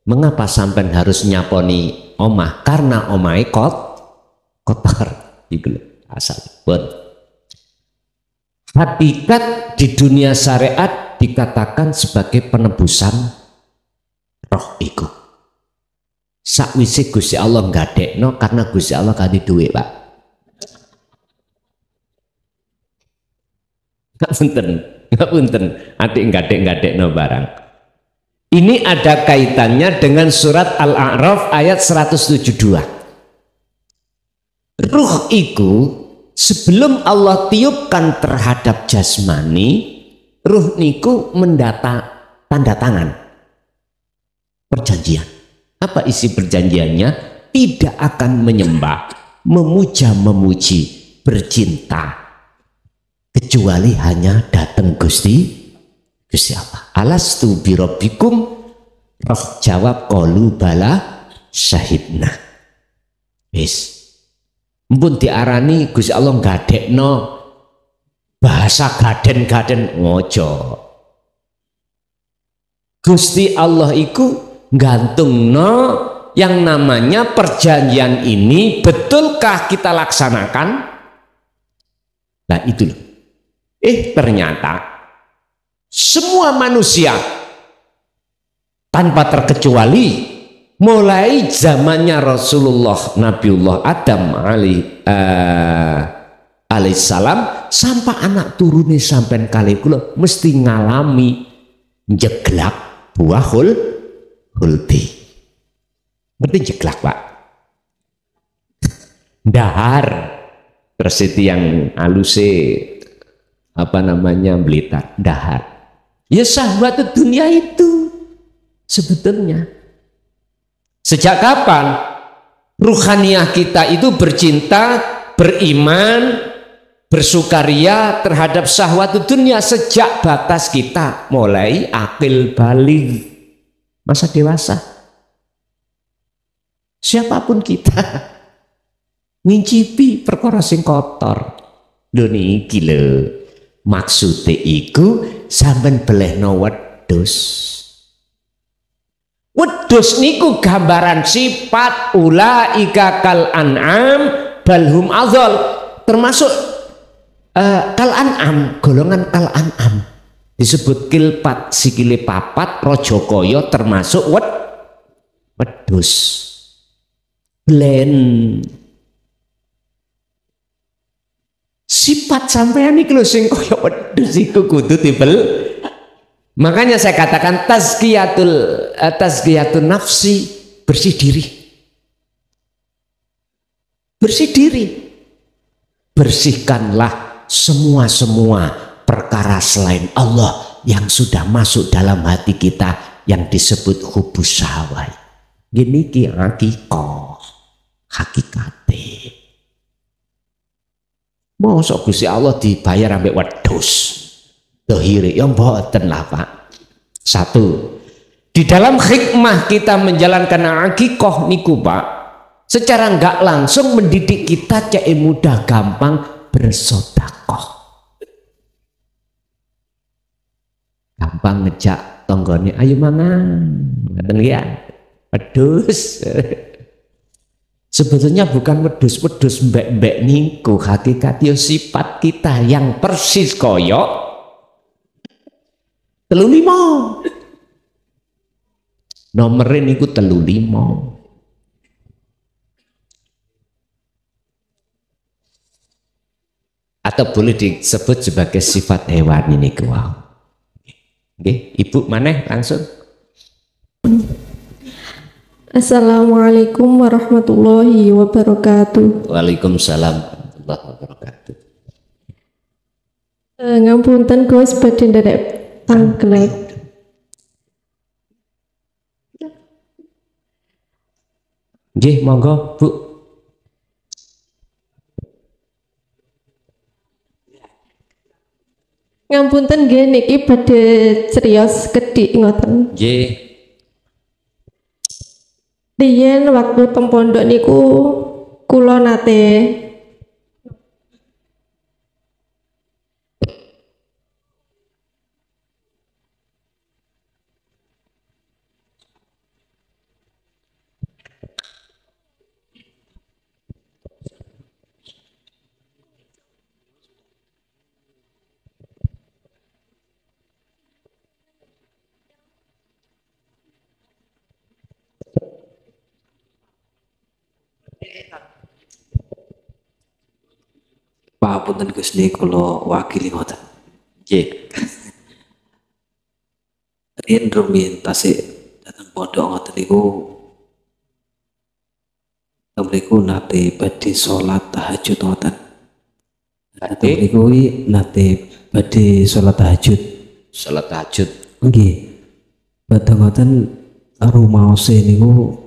Mengapa sampean harus nyaponi omah? Karena omahe kotor. Iku asal pun. Hakikat di dunia syariat dikatakan sebagai penebusan roh iku. Sakwise Gusti Allah ngadekno karena Gusti Allah kanthi duit, Pak. Nggak punten, adik ngadekno barang. Ini ada kaitannya dengan surat Al-A'raf ayat 172. Ruh iku sebelum Allah tiupkan terhadap jasmani, ruh niku tanda tangan perjanjian. Apa isi perjanjiannya? Tidak akan menyembah, memuja-memuji, bercinta kecuali hanya datang Gusti Allah. Alastu birabbikum? Roh jawab qalu bala syahidna. Wis mpun diarani Gusti Allah gadekno bahasa gaden-gaden ngojo. Gusti Allah iku gantungno yang namanya perjanjian ini betulkah kita laksanakan? Nah itu loh. Ternyata semua manusia tanpa terkecuali mulai zamannya Rasulullah Nabiullah Adam alaihissalam sampai anak turune sampai kali kula mesti ngalami jeglak buah huldi. Berarti jeglak, Pak. Dahar terus itu yang aluse Blitar, dahar. Ya sahabat dunia itu sebetulnya Sejak kapan ruhaniyah kita itu bercinta, beriman, bersukaria terhadap syahwat dunia? Sejak batas kita mulai akil baligh, masa dewasa. Siapapun kita ngincipi perkara sing kotor. Lho niki lho, maksude iku sampean belehno wedhus. Wedhus niku gambaran sifat ulaika kal an'am balhum adhal, termasuk kal an'am, golongan kal an'am. Disebut kilpat sikile papat raja kaya, termasuk wedhus. Blen sifat sampean iki lho sing kaya wedhus iku kudu dibel. Makanya saya katakan tazkiyatun nafsi, bersih diri. Bersih diri. Bersihkanlah semua perkara selain Allah yang sudah masuk dalam hati kita yang disebut hubus syahwat. Gini ki hakikate. Mosok Gusti Allah dibayar ambek wedhus. Dohire yang mboten lah Pak. Satu, di dalam hikmah kita menjalankan akikoh niku Pak, secara enggak langsung mendidik kita cek mudah gampang bersodakoh. Gampang ngejak tonggone, ayo mangan, ngaten ya, wedhus. Sebetulnya bukan wedhus mbek-mbek niku, hakikatnya sifat kita yang persis koyok 35. Nomere niku 35. Atau boleh disebut sebagai sifat hewan ini wow. Oke, Ibu maneh langsung. Assalamualaikum warahmatullahi wabarakatuh. Waalaikumsalam warahmatullahi wabarakatuh. Ngapunten Gus badhe nderek tanglet. Nggih, monggo Bu. Ngapunten nggih niki badhe criyos kedhik ngoten. Nggih. Riyen waktu teng pondok niku kula nate Pak punten Gus niki kula wakili ngoten. Nggih. Riyen rumiyin tasik dateng pondok ngoten niku mriku nate badhe salat tahajud ngoten. Nate niku nate badhe salat tahajud. Salat tahajud. Nggih. Badhe ngoten rumaose niku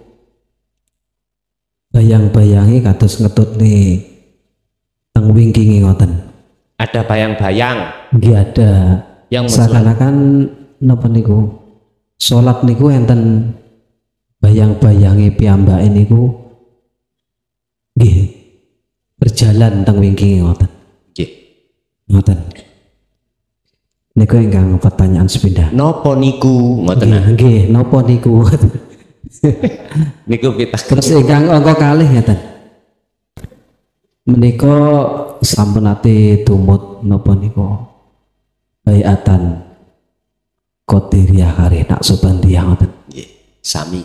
bayang-bayangi kados ngetutne teng wingkinge ngoten. Ada bayang-bayang. Nggih ada. Yang seakan-akan napa niku salat niku enten bayang-bayangi piyambake niku nggih berjalan teng wingkinge ngoten. Nggih. Ngoten. Niku ingkang pertanyaan sepindah. Napa niku ngoten? Nggih, napa niku? Niku pitah. Terus ingkang angka kalih ngeten. Menika sampun ate tumut napa niku baiatan Qadiriyah kare Naqsabandiyah ngoten. Nggih, sami.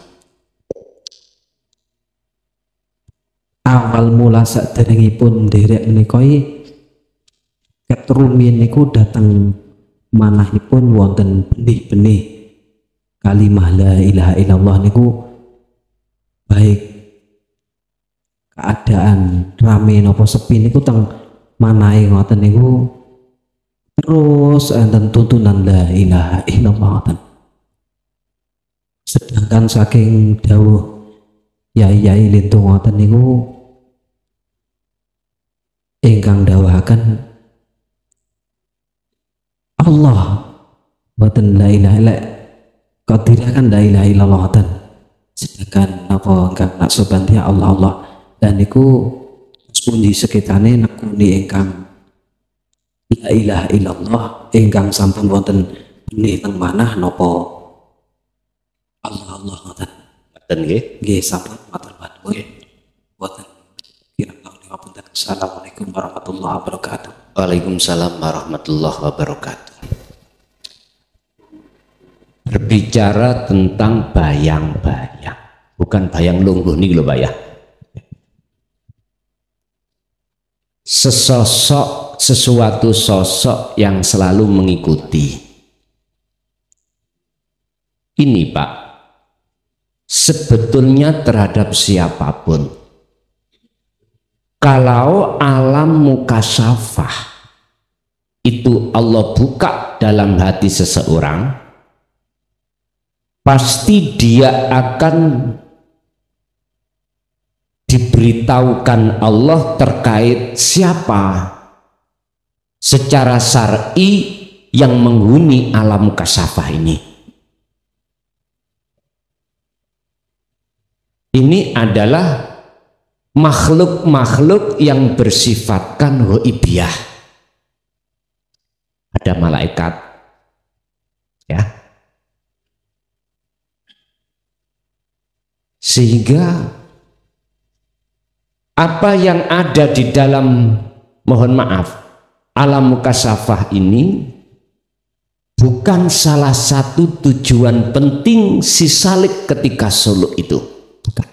Awal mula saderengipun nderek menika ketrumiyin niku dateng manahipun wonten benih-benih kalimah la ilaha illallah niku baik keadaan rame napa sepi niku teng manahe ngoten niku terus enten tuntunan la ilaha illallah ngoten. Sedangkan saking dawuh yai-yai lintu ngoten niku ingkang dawahaken Allah mboten la ilaha illa qadirah kan la ilaha illallah ngoten. Sedangkan napa ingkang naksobanti Allah Allah dan niku pundi sekitane nekuni ingkang la ilaha illallah ingkang sampun wonten benih teng manah napa Allah Allah ngoten. Ngoten nggih. Nggih sampun matur nuwun nggih. Boten kirang ngapunten. Assalamualaikum warahmatullahi wabarakatuh. Waalaikumsalam warahmatullahi wabarakatuh. Berbicara tentang bayang-bayang, bukan bayang lungguh nih lho bayang. Sesuatu sosok yang selalu mengikuti. Ini Pak, sebetulnya terhadap siapapun, kalau alam mukasyafah itu Allah buka dalam hati seseorang, pasti dia akan diberitahukan Allah terkait siapa secara syar'i yang menghuni alam mukasyafah ini. Ini adalah makhluk-makhluk yang bersifatkan ghaibiyah. Ada malaikat, ya. Sehingga apa yang ada di dalam, mohon maaf, alam mukasyafah ini bukan salah satu tujuan penting si salik ketika suluk itu. Bukan.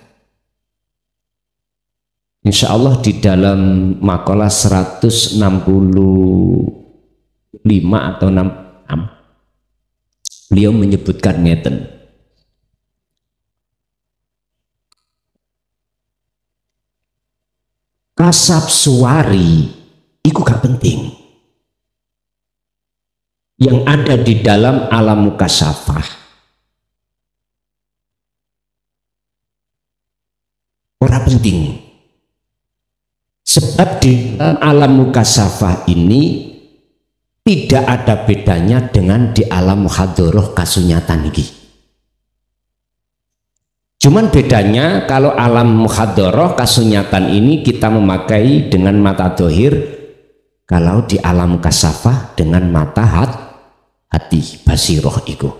Insya Allah di dalam makalah 165 atau 66 beliau menyebutkan ngeten. Kasab suwari itu gak penting. Yang ada di dalam alam mukasyafah ora penting. Sebab di dalam alam mukasyafah ini tidak ada bedanya dengan di alam muhadharah kasunyatan ini. Cuman bedanya kalau alam muhadharah kasunyatan ini kita memakai dengan mata dohir, kalau di alam mukasyafah dengan mata hati basiroh itu.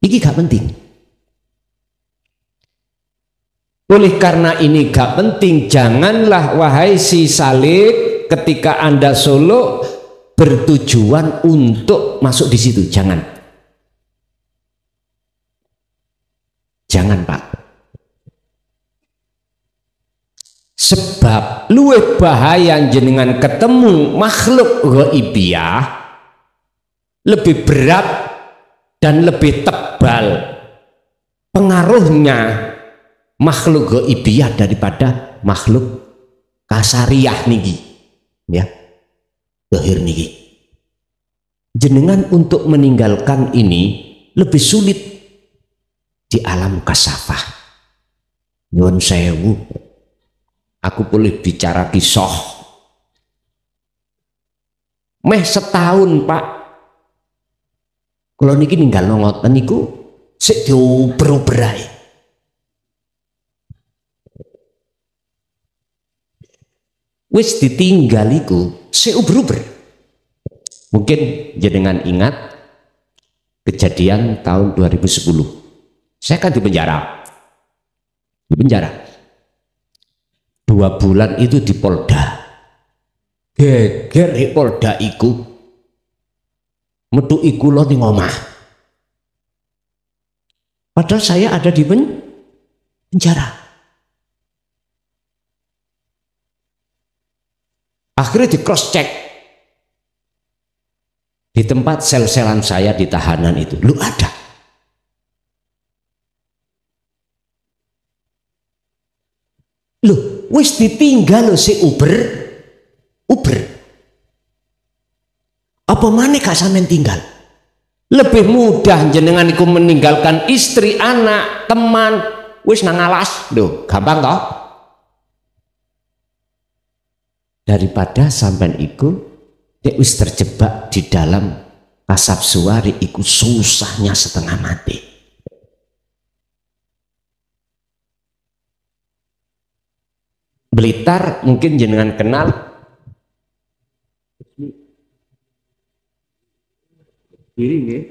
Ini gak penting. Oleh karena ini gak penting, janganlah wahai si salik ketika Anda solo bertujuan untuk masuk di situ, jangan. Jangan Pak. Sebab luwih bahaya jenengan ketemu makhluk ghaibiyah, lebih berat dan lebih tebal pengaruhnya makhluk ghaibiyah daripada makhluk kasariyah niki, ya, zahir niki. Jenengan untuk meninggalkan ini lebih sulit di alam mukasyafah. Nyuwun sewu, aku boleh bicara kisah. Meh setahun Pak, kalau niki ninggal ngoten niku sik diober-oberai. Wis ditinggaliku seuber-uber. Mungkin jenengan ingat kejadian tahun 2010. Saya kan di penjara. 2 bulan itu di Polda. Geger di Polda iku metu iku lo ning omah. Padahal saya ada di penjara. Akhirnya di cross check di tempat sel-selan saya di tahanan itu, lu ada. Lu wis ditinggal lo si Uber. Apa mana gak sampean tinggal? Lebih mudah jenengan iku meninggalkan istri, anak, teman, wis nang alas. Lho, gampang toh? Daripada sampean iku nek wis terjebak di dalam kasab suwari iku susahnya setengah mati. Blitar mungkin jenengan kenal. Diri nggih.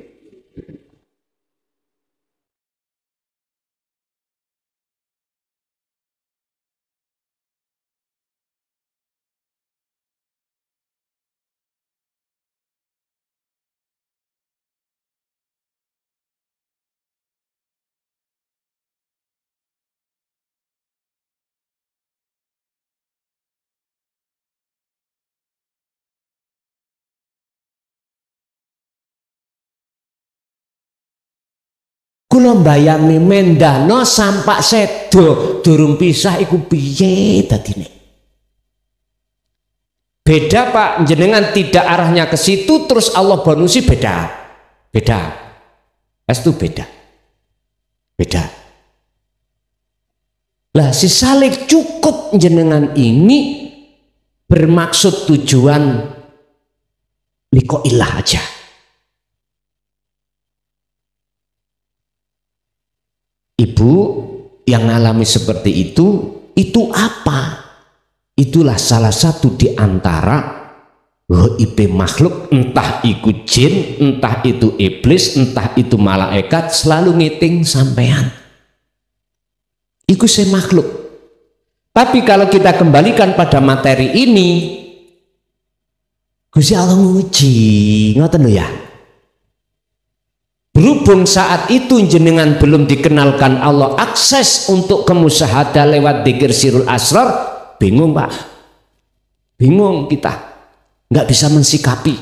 Kula mbayangi mendano sampak sedo durung pisah iku piye dadine. Beda Pak, jenengan tidak arahnya ke situ terus Allah bonusi beda. Beda. Itu beda. Beda. Lah si salik cukup jenengan ini bermaksud tujuan liko ilah aja. Ibu yang alami seperti itu apa? Itulah salah satu di antara gaib makhluk, entah itu jin, entah itu iblis, entah itu malaikat, selalu ngiting sampean. Iku se makhluk. Tapi kalau kita kembalikan pada materi ini, Gusti Allah nguji, ngoten lho ya. Berhubung saat itu jenengan belum dikenalkan Allah akses untuk kemusyahadah lewat dzikir sirul asrar, bingung Pak, bingung kita, nggak bisa mensikapi.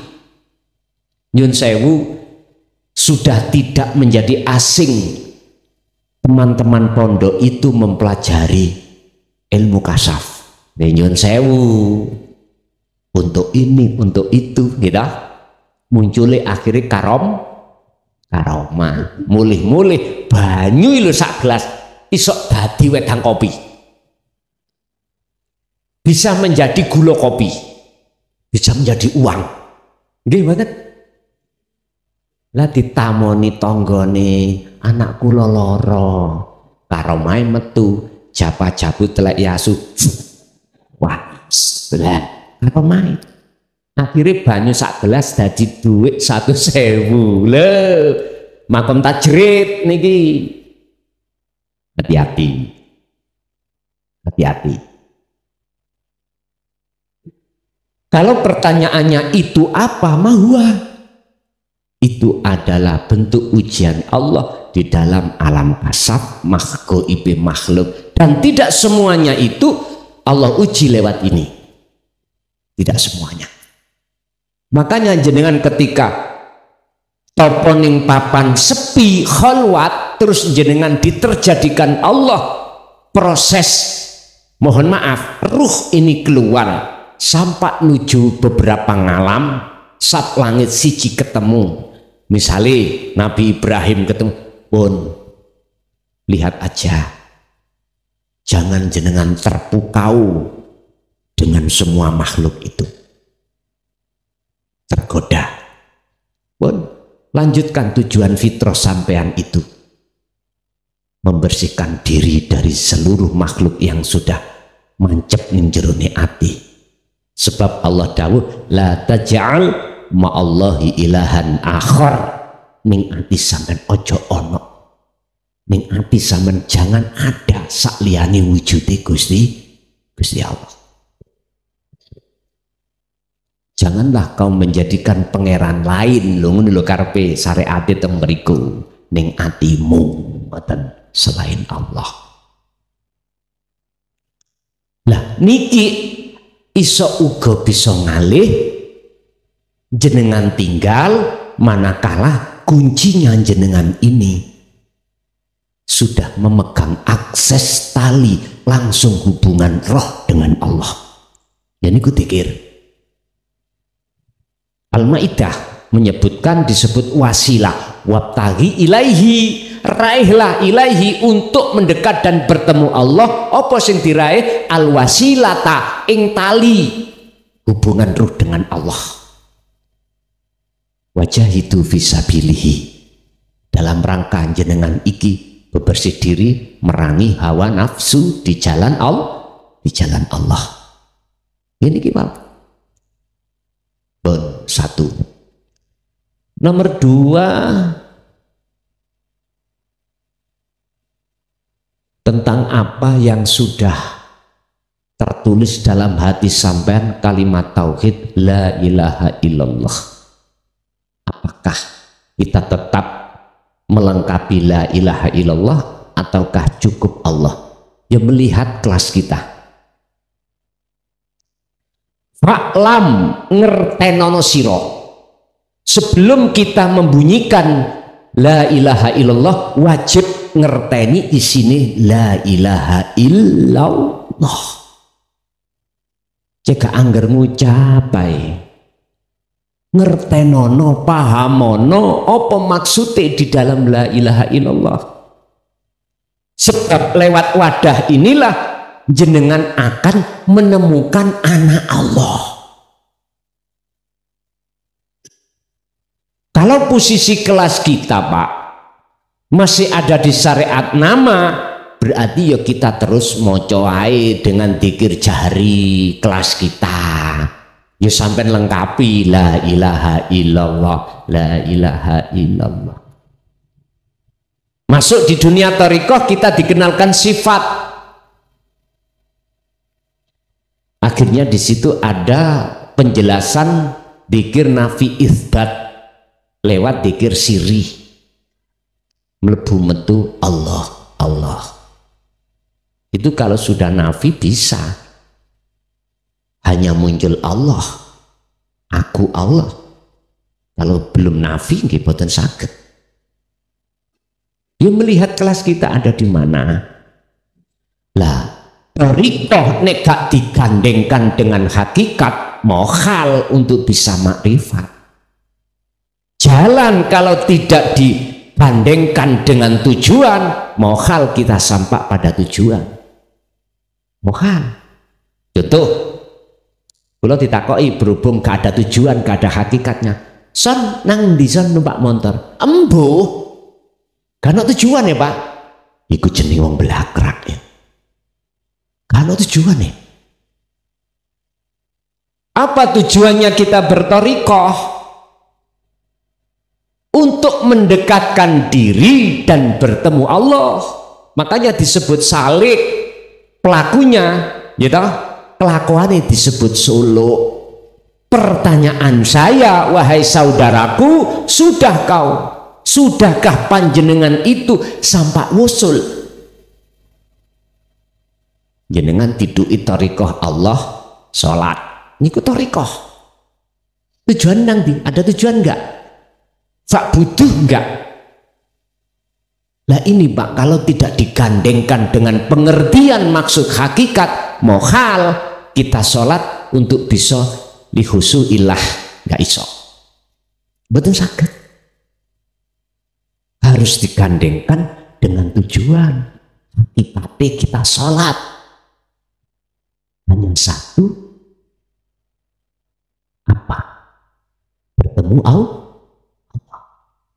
Nyun sewu, sudah tidak menjadi asing teman-teman pondok itu mempelajari ilmu kasaf. Nyun sewu, untuk ini, untuk itu, gitu. Munculnya akhirnya karoma, mulih-mulih banyu lho sak gelas isok dadi wedang kopi, bisa menjadi gula kopi, bisa menjadi uang. Nggih mboten? Lah ditamoni tanggane anak kula lara, karomae metu, japa-jabu telek yasu. Wah, sebelah karomae. Akhirnya banyu sak gelas dadi duit 1.000. Lho, makom tajrid niki. Hati-hati. Hati-hati. Kalau pertanyaannya itu apa? Mahwa. Itu adalah bentuk ujian Allah di dalam alam kasaf, makhluk. Dan tidak semuanya itu Allah uji lewat ini. Tidak semuanya. Makanya jenengan ketika toponing papan sepi khalwat terus jenengan diterjadikan Allah proses, mohon maaf, ruh ini keluar sampai nuju beberapa ngalam, sab langit siji ketemu. Misalnya Nabi Ibrahim ketemu, pun lihat aja, jangan jenengan terpukau dengan semua makhluk itu. Tergoda, pun lanjutkan tujuan fitrah sampean itu, membersihkan diri dari seluruh makhluk yang sudah mancep ning jerone ati. Sebab Allah dawuh la taj'al ma'allahi ilahan akhar, ning ati sampean ojo ono, ning ati sampean jangan ada sak liyane wujude Gusti Allah. Janganlah kau menjadikan pangeran lain lho ngono lho karepe syariate teng mriku ning atimu ngoten selain Allah. Lah niki iso uga bisa ngalih jenengan tinggal manakala kuncinya jenengan ini sudah memegang akses tali langsung hubungan roh dengan Allah. Ya niku dzikir. Al-Maidah menyebutkan disebut wasilah. wabtaghi ilaihi, raihlah ilaihi untuk mendekat dan bertemu Allah. Apa sing diraih? Al wasilata, ing tali hubungan ruh dengan Allah. Wajahidu fisabilihi, dalam rangka jenengan iki bebersih diri merangi hawa nafsu di jalan Allah. Ini gimana? Satu. Nomor dua, tentang apa yang sudah tertulis dalam hati sampean, kalimat tauhid la ilaha illallah. Apakah kita tetap melengkapi la ilaha illallah ataukah cukup Allah? Ya, melihat kelas kita. Fa'lam, ngertenono siro, sebelum kita membunyikan la ilaha illallah wajib ngerteni di sini la ilaha illallah. Jika angger ngucapai ngertenono, pahamono apa maksudnya di dalam la ilaha illallah. Sebab lewat wadah inilah jenengan akan menemukan anak Allah. Kalau posisi kelas kita, Pak, masih ada di syariat nama, berarti ya kita terus mocoai dengan dzikir jahri kelas kita. Ya sampai lengkapi la ilaha illallah, la ilaha illallah. Masuk di dunia thariqah kita dikenalkan sifat. Akhirnya di situ ada penjelasan dzikir nafi itsbat lewat dzikir sirri. Mlebu metu Allah, Allah. Itu kalau sudah nafi bisa. Hanya muncul Allah, aku Allah. Kalau belum nafi nggih boten saged. Ya melihat kelas kita ada di mana. Lah, thariqah nek gak digandengkan dengan hakikat, mohal untuk bisa makrifat. Jalan kalau tidak dibandingkan dengan tujuan, mohal kita sampai pada tujuan. Mohal. Contoh, kalau ditakoki berhubung gak ada tujuan, gak ada hakikatnya, son nang ndi son numpak motor, embuh gak ada tujuan ya Pak, ikut jeneng wong belakrak ya, gak ada tujuan ya. Apa tujuannya kita berthariqah? Untuk mendekatkan diri dan bertemu Allah. Makanya disebut salik, pelakunya ya toh, kelakuannya disebut solo. Pertanyaan saya, wahai saudaraku, sudahkah panjenengan itu sampai wusul? Jenengan tiduki thariqah Allah, sholat, niku thariqah. Tujuan nang ndi? Ada tujuan enggak? Sak butuh enggak? Lah ini Pak, kalau tidak digandengkan dengan pengertian maksud hakikat, mohal kita sholat untuk bisa lihusu ilah, enggak iso. Betul sakit. Harus digandengkan dengan tujuan. Hakikatnya kita sholat hanya satu, apa? Bertemu Allah.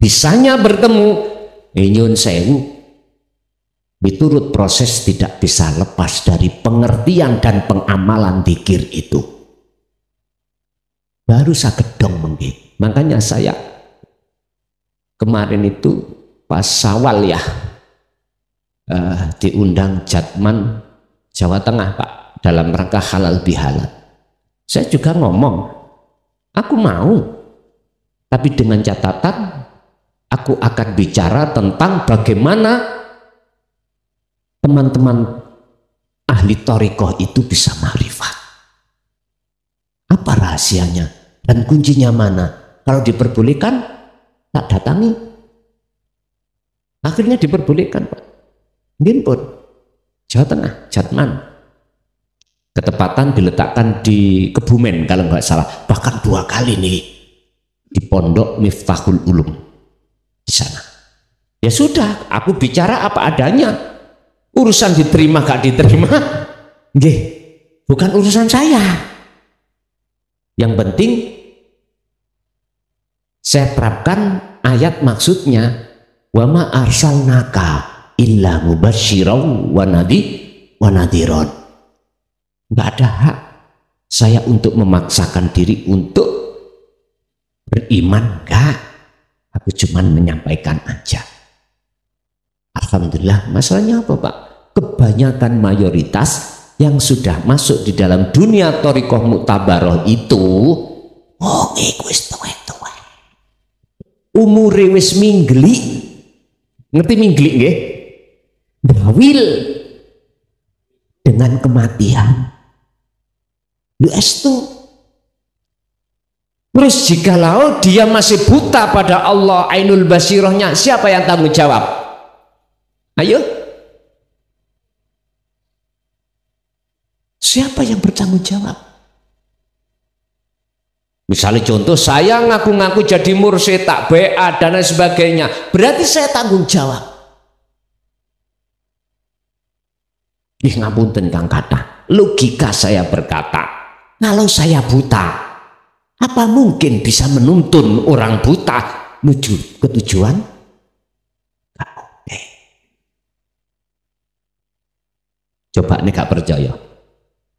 Bisanya bertemu, nyun sewu, diturut proses tidak bisa lepas dari pengertian dan pengamalan dzikir itu. Baru saged dong mengki. Makanya saya kemarin itu pas Syawal ya, diundang Jatman Jawa Tengah Pak, dalam rangka halal bihalal. Saya juga ngomong, aku mau, tapi dengan catatan aku akan bicara tentang bagaimana teman-teman ahli thariqah itu bisa ma'rifat. Apa rahasianya dan kuncinya mana? Kalau diperbolehkan, tak datangi. Akhirnya diperbolehkan Pak. Mungkin pun Jawa Tengah, Jatman. Ketepatan diletakkan di Kebumen kalau nggak salah. Bahkan 2 kali nih di Pondok Miftahul Ulum. di sana. Ya sudah, aku bicara apa adanya. Urusan diterima gak diterima, nggih, bukan urusan saya. Yang penting saya terapkan ayat maksudnya, wa ma arsalnaka illa mubasysyiran wa nadhiran. Enggak ada hak saya untuk memaksakan diri untuk beriman, enggak. Aku cuma menyampaikan aja. Alhamdulillah, masalahnya apa Pak? Kebanyakan mayoritas yang sudah masuk di dalam dunia thariqah muktabaroh itu wong iku wis tuwa-tuwa. Umure wis minggli. Ngerti minggli nggih? Bawil dengan kematian. Lu estu. Terus jikalau dia masih buta pada Allah ainul basirahnya, siapa yang tanggung jawab? Ayo. Siapa yang bertanggung jawab? Misalnya contoh, saya ngaku-ngaku jadi mursyid, tak BA dan lain sebagainya, berarti saya tanggung jawab. Ih ngapunten Kang kata, logika saya berkata, kalau saya buta, apa mungkin bisa menuntun orang buta menuju ke tujuan? Coba nih gak percaya.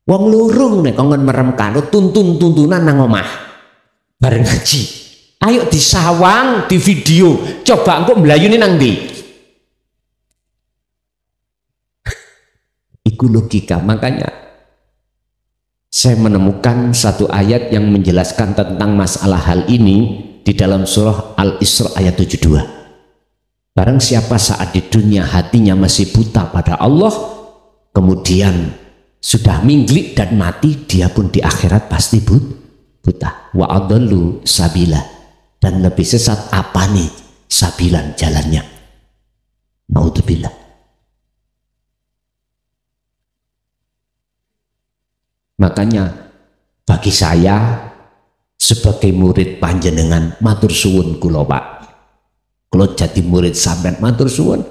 Wong lurung nih kongen merem karo tuntunan nang omah bareng ngaji. Ayo disawang di video. Coba engko mlayune nang ndi? Iku logika. Makanya saya menemukan satu ayat yang menjelaskan tentang masalah hal ini di dalam surah Al-Isra ayat 72. Barang siapa saat di dunia hatinya masih buta pada Allah, kemudian sudah mingglik dan mati, dia pun di akhirat pasti buta. Wa adallu sabila, dan lebih sesat apa nih sabilan jalannya. Naudzubillah. Makanya bagi saya sebagai murid panjenengan, matur suwun kula Pak. Kula jadi murid sampean matur suwun.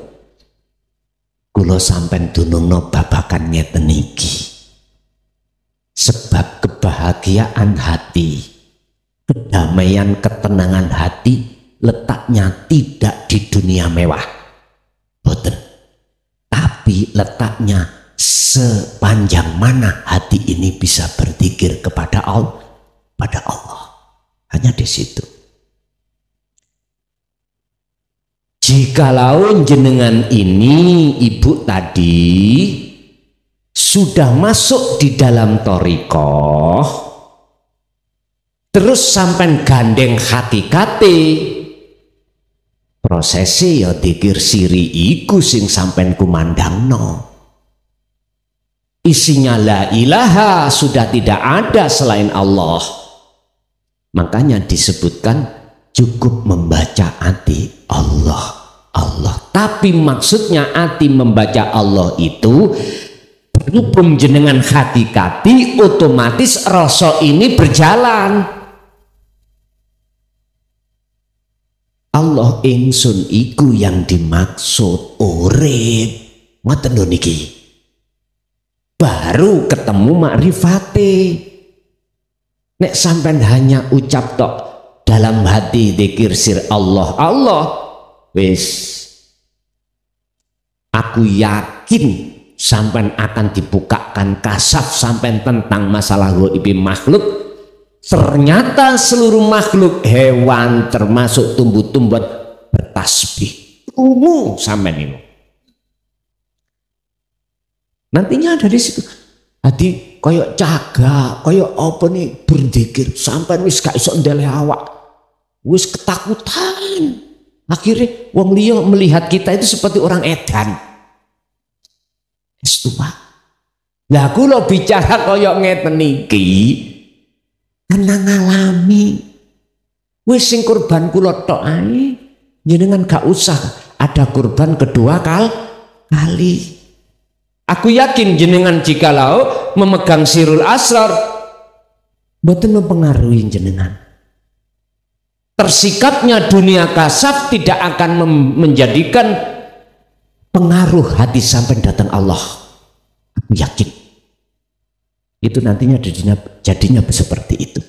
Kula sampean dunungno babakan ngeten iki. Sebab kebahagiaan hati, kedamaian, ketenangan hati letaknya tidak di dunia mewah. Boten. Tapi letaknya sepanjang mana hati ini bisa berzikir kepada Allah. Hanya di situ. Jikalau jenengan ini ibu tadi sudah masuk di dalam thariqah, terus sampai gandeng hakikate, prosesi ya dzikir siri iku sing sampai kumandangno. Isinya la ilaha, sudah tidak ada selain Allah. Makanya disebutkan cukup membaca ati Allah. Tapi maksudnya ati membaca Allah itu berhubung jenengan hakikati, otomatis rasa ini berjalan. Allah ingsun iku yang dimaksud urip. Ngoten lho niki. Baru ketemu makrifate. Nek sampean hanya ucap tok dalam hati dzikir sir Allah, wis aku yakin sampean akan dibukakan kasaf sampean tentang masalah gaib makhluk. Ternyata seluruh makhluk, hewan termasuk tumbuh-tumbuhan bertasbih. Ungu sampean ini. Nantinya ada di situ. Hati koyok caga, koyok apa nih berzikir sampean wis gak iso ndeleh awak. Wis ketakutan. Akhirnya wong liya melihat kita itu seperti orang edan. Wis tuwa. Lah kula bicara koyok ngeten niki ana ngalami. Wis sing kurban kula tok ae. Jenengan gak usah ada kurban kedua kali. Aku yakin jenengan jikalau memegang sirul asrar boten mempengaruhi jenengan. tersikapnya dunia kasaf tidak akan menjadikan pengaruh hati sampai datang Allah. Aku yakin itu nantinya jadinya seperti itu.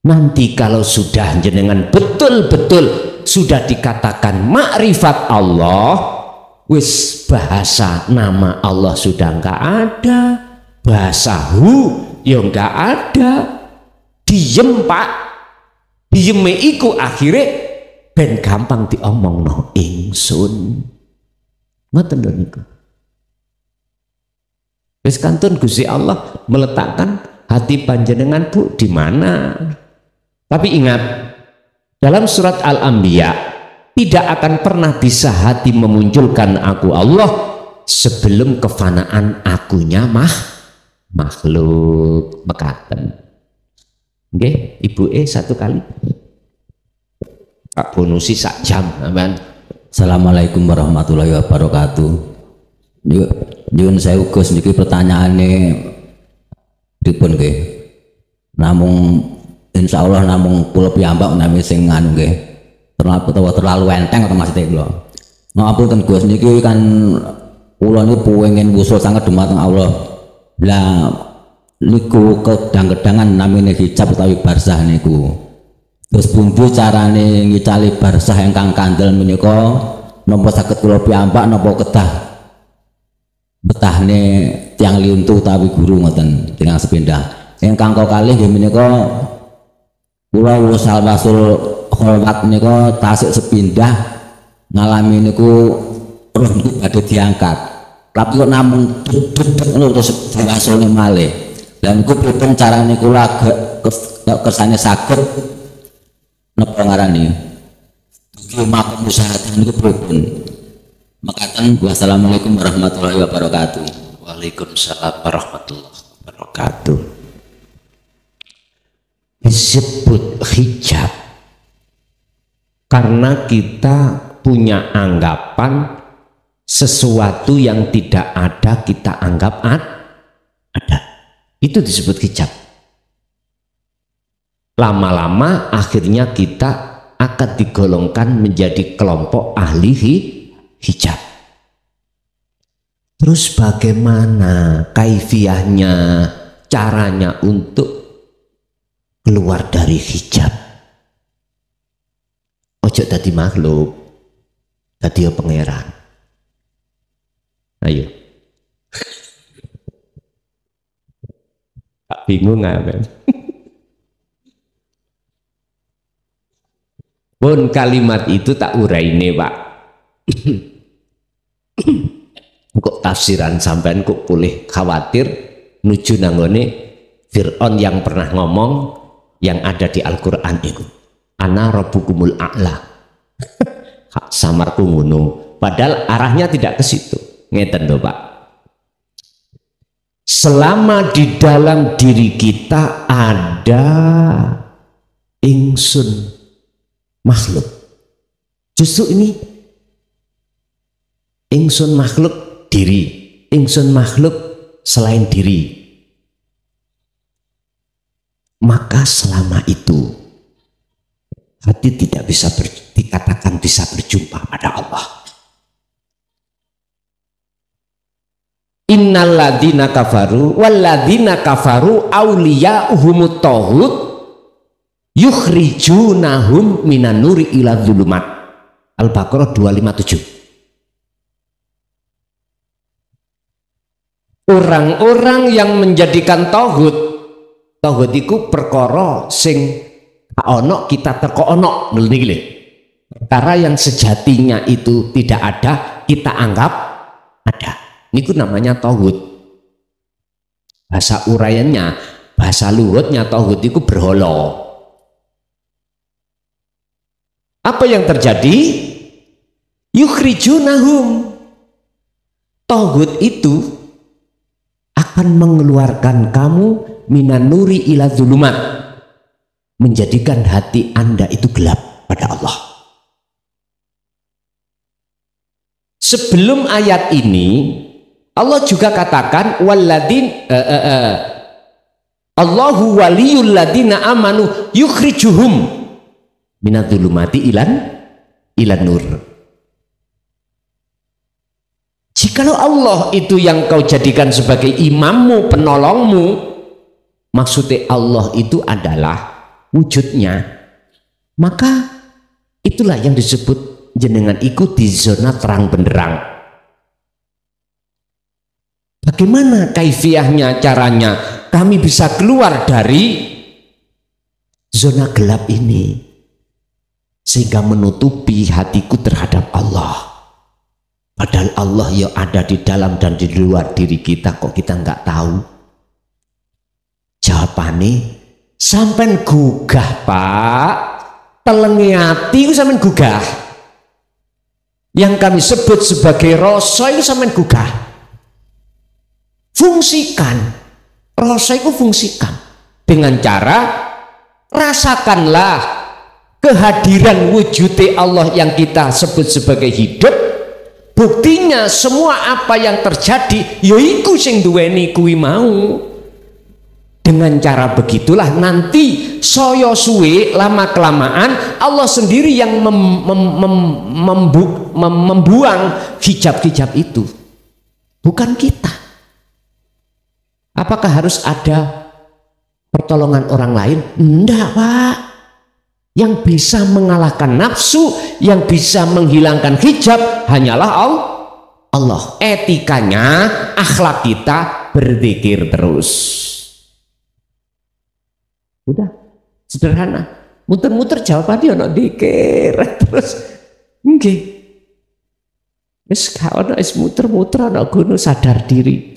Nanti kalau sudah jenengan betul-betul sudah dikatakan makrifat Allah, wis bahasa nama Allah sudah enggak ada, bahasa hu ya enggak ada, diem Pak, dieme iku akhirnya ben gampang diomongno ingsun. Ngoten lho niku. Wis kantun Gusti Allah meletakkan hati panjenengan Bu di mana? Tapi ingat, dalam surat Al-Anbiya, tidak akan pernah bisa hati memunculkan aku Allah sebelum kefanaan akunya makhluk mekaten. Nggih, Ibu satu kali. Pak bonusi sak jam, aman. Assalamualaikum warahmatullahi wabarakatuh. Nyuwun sewu Gus niki pertanyaane dipun nggih. Namung insyaallah namung kula piyambak nami sing anu nggih. Terlalu enteng atau maksudnya kula. Ngapunten Gus niki kan kula niku pengen wusul sanget dumateng Allah. Lah niku kedang-kedangan namine hijab utawi barzah niku. Terus pundi carane ngicali barzah ingkang kandel menika napa saged kula piyambak napa kedah betahne tiyang liuntu utawi guru ngoten tiyang sepindah. Ingkang kalih nggih menika kula wusal wasul kholwat niku tasik sepindah ngalami niku roh niku badhe diangkat. Tapi kok namung ngono terus wasulne malih. Lah niku pripun carane kula kersane saged napa ngarani? Iki makom usahaken niku pripun? Makaten wassalamualaikum warahmatullahi wabarakatuh. Waalaikumsalam warahmatullahi wabarakatuh. Disebut hijab karena kita punya anggapan sesuatu yang tidak ada kita anggap ada. Itu disebut hijab. Lama-lama akhirnya kita akan digolongkan menjadi kelompok ahli hijab. Terus bagaimana kaifiyahnya, caranya untuk keluar dari hijab? Ojo tadi makhluk, tadi pangeran. Ayo. Tak bingung apa? Pun kalimat itu tak uraine Pak. Kok tafsiran sampean kok boleh khawatir nuju nanggone Fir'aun yang pernah ngomong yang ada di Al-Quran itu. Ana rabbukumul a'la. Hak samarku ngono. Padahal arahnya tidak ke situ. Ngeten lho Pak. Selama di dalam diri kita ada ingsun makhluk, justru ini ingsun makhluk diri, ingsun makhluk selain diri, maka selama itu hati tidak bisa dikatakan bisa berjumpa pada Allah. Innal ladzina kafaru wal ladzina kafaru awliya'uhumut taghut yukhrijunahum minan nuri ila dzulumat. Al-Baqarah 257. Orang-orang yang menjadikan tauhid iku perkara sing ono kita teko ono nggih. Perkara yang sejatinya itu tidak ada kita anggap ada. Niku namanya tauhid. Bahasa uraiannya, bahasa luhutnya tauhid itu berhala. Apa yang terjadi? Yukhrijunahum. Tauhid itu akan mengeluarkan kamu minan nuri ila dzulumat, menjadikan hati Anda itu gelap pada Allah. Sebelum ayat ini Allah juga katakan Allahu waliyul ladina amanu yukhrijuhum minadzulumati ilan nur. Jikalau Allah itu yang kau jadikan sebagai imammu, penolongmu, maksudnya Allah itu adalah wujudnya, maka itulah yang disebut jenengan ikut di zona terang benderang. Bagaimana kaifiahnya, caranya kami bisa keluar dari zona gelap ini sehingga menutupi hatiku terhadap Allah? Padahal Allah yang ada di dalam dan di luar diri kita, kok kita nggak tahu? Jawabannya, sampean gugah Pak, telengi hati itu sampean gugah. Yang kami sebut sebagai rasa itu sampean gugah. Fungsikan, rasa itu fungsikan dengan cara rasakanlah kehadiran wujud Allah yang kita sebut sebagai hidup. Buktinya semua apa yang terjadi yaiku sing duweni kuwi mau. Dengan cara begitulah nanti soyo suwe lama kelamaan Allah sendiri yang membuang hijab-hijab itu, bukan kita. Apakah harus ada pertolongan orang lain? Enggak Pak. Yang bisa mengalahkan nafsu, yang bisa menghilangkan hijab hanyalah Allah. Etikanya, akhlak kita berzikir terus. Udah, sederhana. Muter-muter jawabannya ono dzikir terus. Nggih. Wis gak ono wis muter-muter ono gunung sadar diri.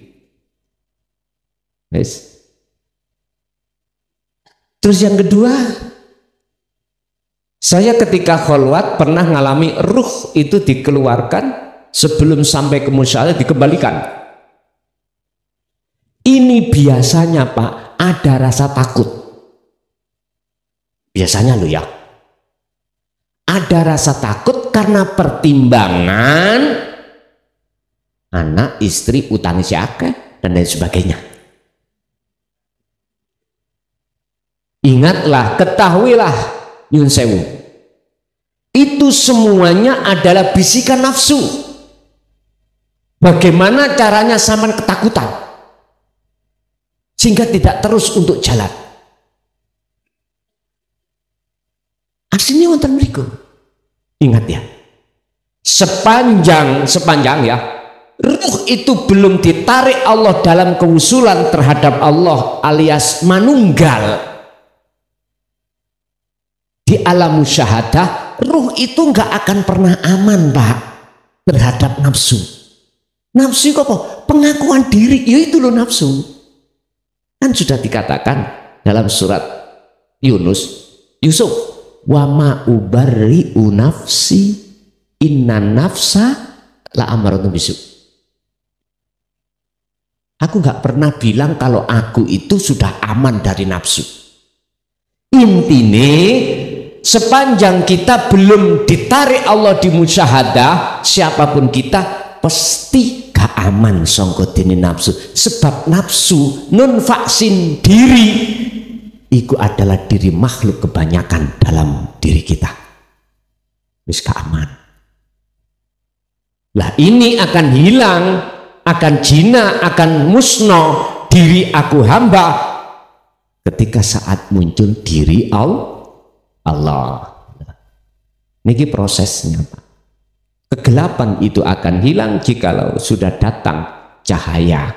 Wis. Terus yang kedua, saya ketika kholwat pernah ngalami ruh itu dikeluarkan sebelum sampai ke musyawarah dikembalikan. Ini biasanya Pak ada rasa takut. Biasanya lo ya. Ada rasa takut karena pertimbangan anak, istri, utang siake dan lain sebagainya. Ingatlah, ketahuilah Yun Sewu, itu semuanya adalah bisikan nafsu. Bagaimana caranya sampean ketakutan sehingga tidak terus untuk jalan? Aslinya wonten mriku. Ingat ya, sepanjang ya ruh itu belum ditarik Allah dalam kewusulan terhadap Allah alias manunggal di alam musyahadah, ruh itu nggak akan pernah aman Pak terhadap nafsu. Nafsu itu apa? Pengakuan diri, yaitu loh nafsu. Kan sudah dikatakan dalam surat Yusuf, wa ma ubarri'u nafsi inna nafsa la amaratun bisu. Aku nggak pernah bilang kalau aku itu sudah aman dari nafsu. Intine sepanjang kita belum ditarik Allah di musyahadah, siapapun kita pasti gak aman sangka dene nafsu. Sebab nafsu nun vaksin diri itu adalah diri makhluk kebanyakan dalam diri kita. Wis gak aman. Lah ini akan hilang, akan jina, akan musnah diri aku hamba ketika saat muncul diri Allah. Niki prosesnya Pak. Kegelapan itu akan hilang jikalau sudah datang cahaya.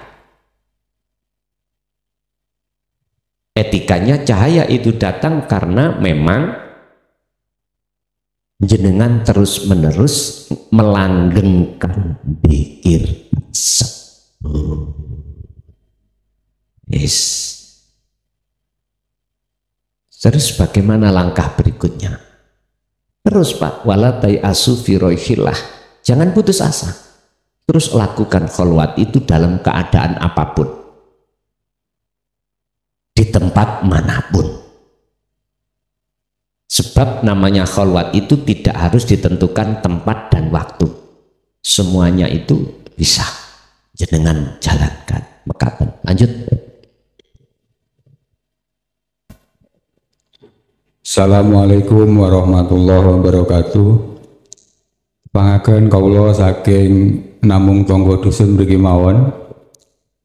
Etikanya cahaya itu datang karena memang jenengan terus menerus melanggengkan dzikir. Yes. Terus bagaimana langkah berikutnya? Terus Pak, walatai asu firoihillah. Jangan putus asa. Terus lakukan kholwat itu dalam keadaan apapun. Di tempat manapun. Sebab namanya kholwat itu tidak harus ditentukan tempat dan waktu. Semuanya itu bisa jenengan jalankan. Mekaten. Lanjut. Assalamualaikum warahmatullahi wabarakatuh. Pangaken kawula saking namung tangga dusun mriki mawon.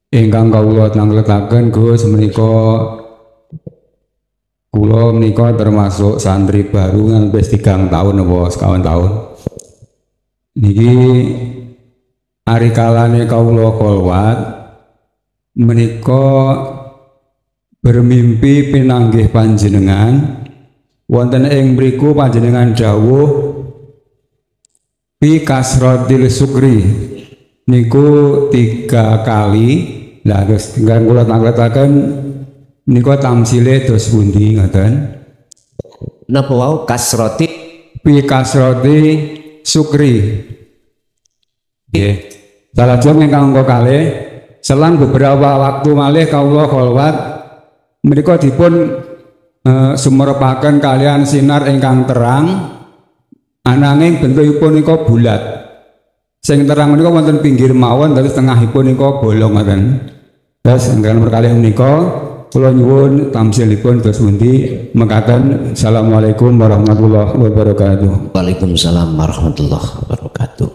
Ingkang kawula tangletaken Gus menika kula menika termasuk santri baru ngantos 3 tahun apa sekawan tahun. Niki ari kalane kawula kholwat menika bermimpi pinanggih panjenengan wonten ing mriku panjenengan dawuh bi kasratil sukri niku 3 kali. Lah terus ingkang kula tangletaken niku tamsile dos pundi ngoten? Napa wau kasroti Bi kasrati sukri. Nggih. Salajeng ingkang angka kalih selang beberapa waktu malih kawula kholwat menika dipun sumerepaken kalian sinar ingkang terang ananging bentukipun nika bulat. Sing terang menika wonten pinggir mawon terus tengahipun nika bolong ngoten. Terus ingkang perkalih menika kula nyuwun tamsilipun terus pundi mekaten. Assalamualaikum warahmatullahi wabarakatuh. Waalaikumsalam warahmatullahi wabarakatuh.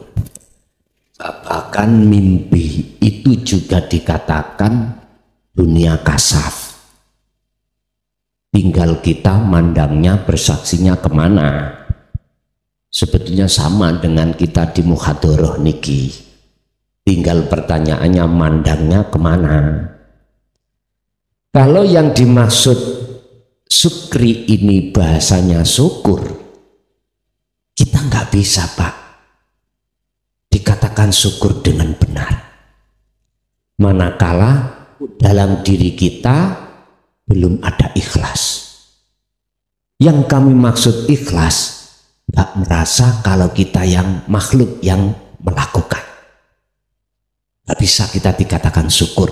Bahkan mimpi itu juga dikatakan dunia kasaf. Tinggal kita mandangnya, bersaksinya kemana. Sebetulnya sama dengan kita di muhadharah niki. Tinggal pertanyaannya mandangnya kemana. Kalau yang dimaksud sukri ini bahasanya syukur, kita nggak bisa Pak dikatakan syukur dengan benar. Manakala dalam diri kita belum ada ikhlas. Yang kami maksud ikhlas, nggak merasa kalau kita yang makhluk yang melakukan. Nggak bisa kita dikatakan syukur.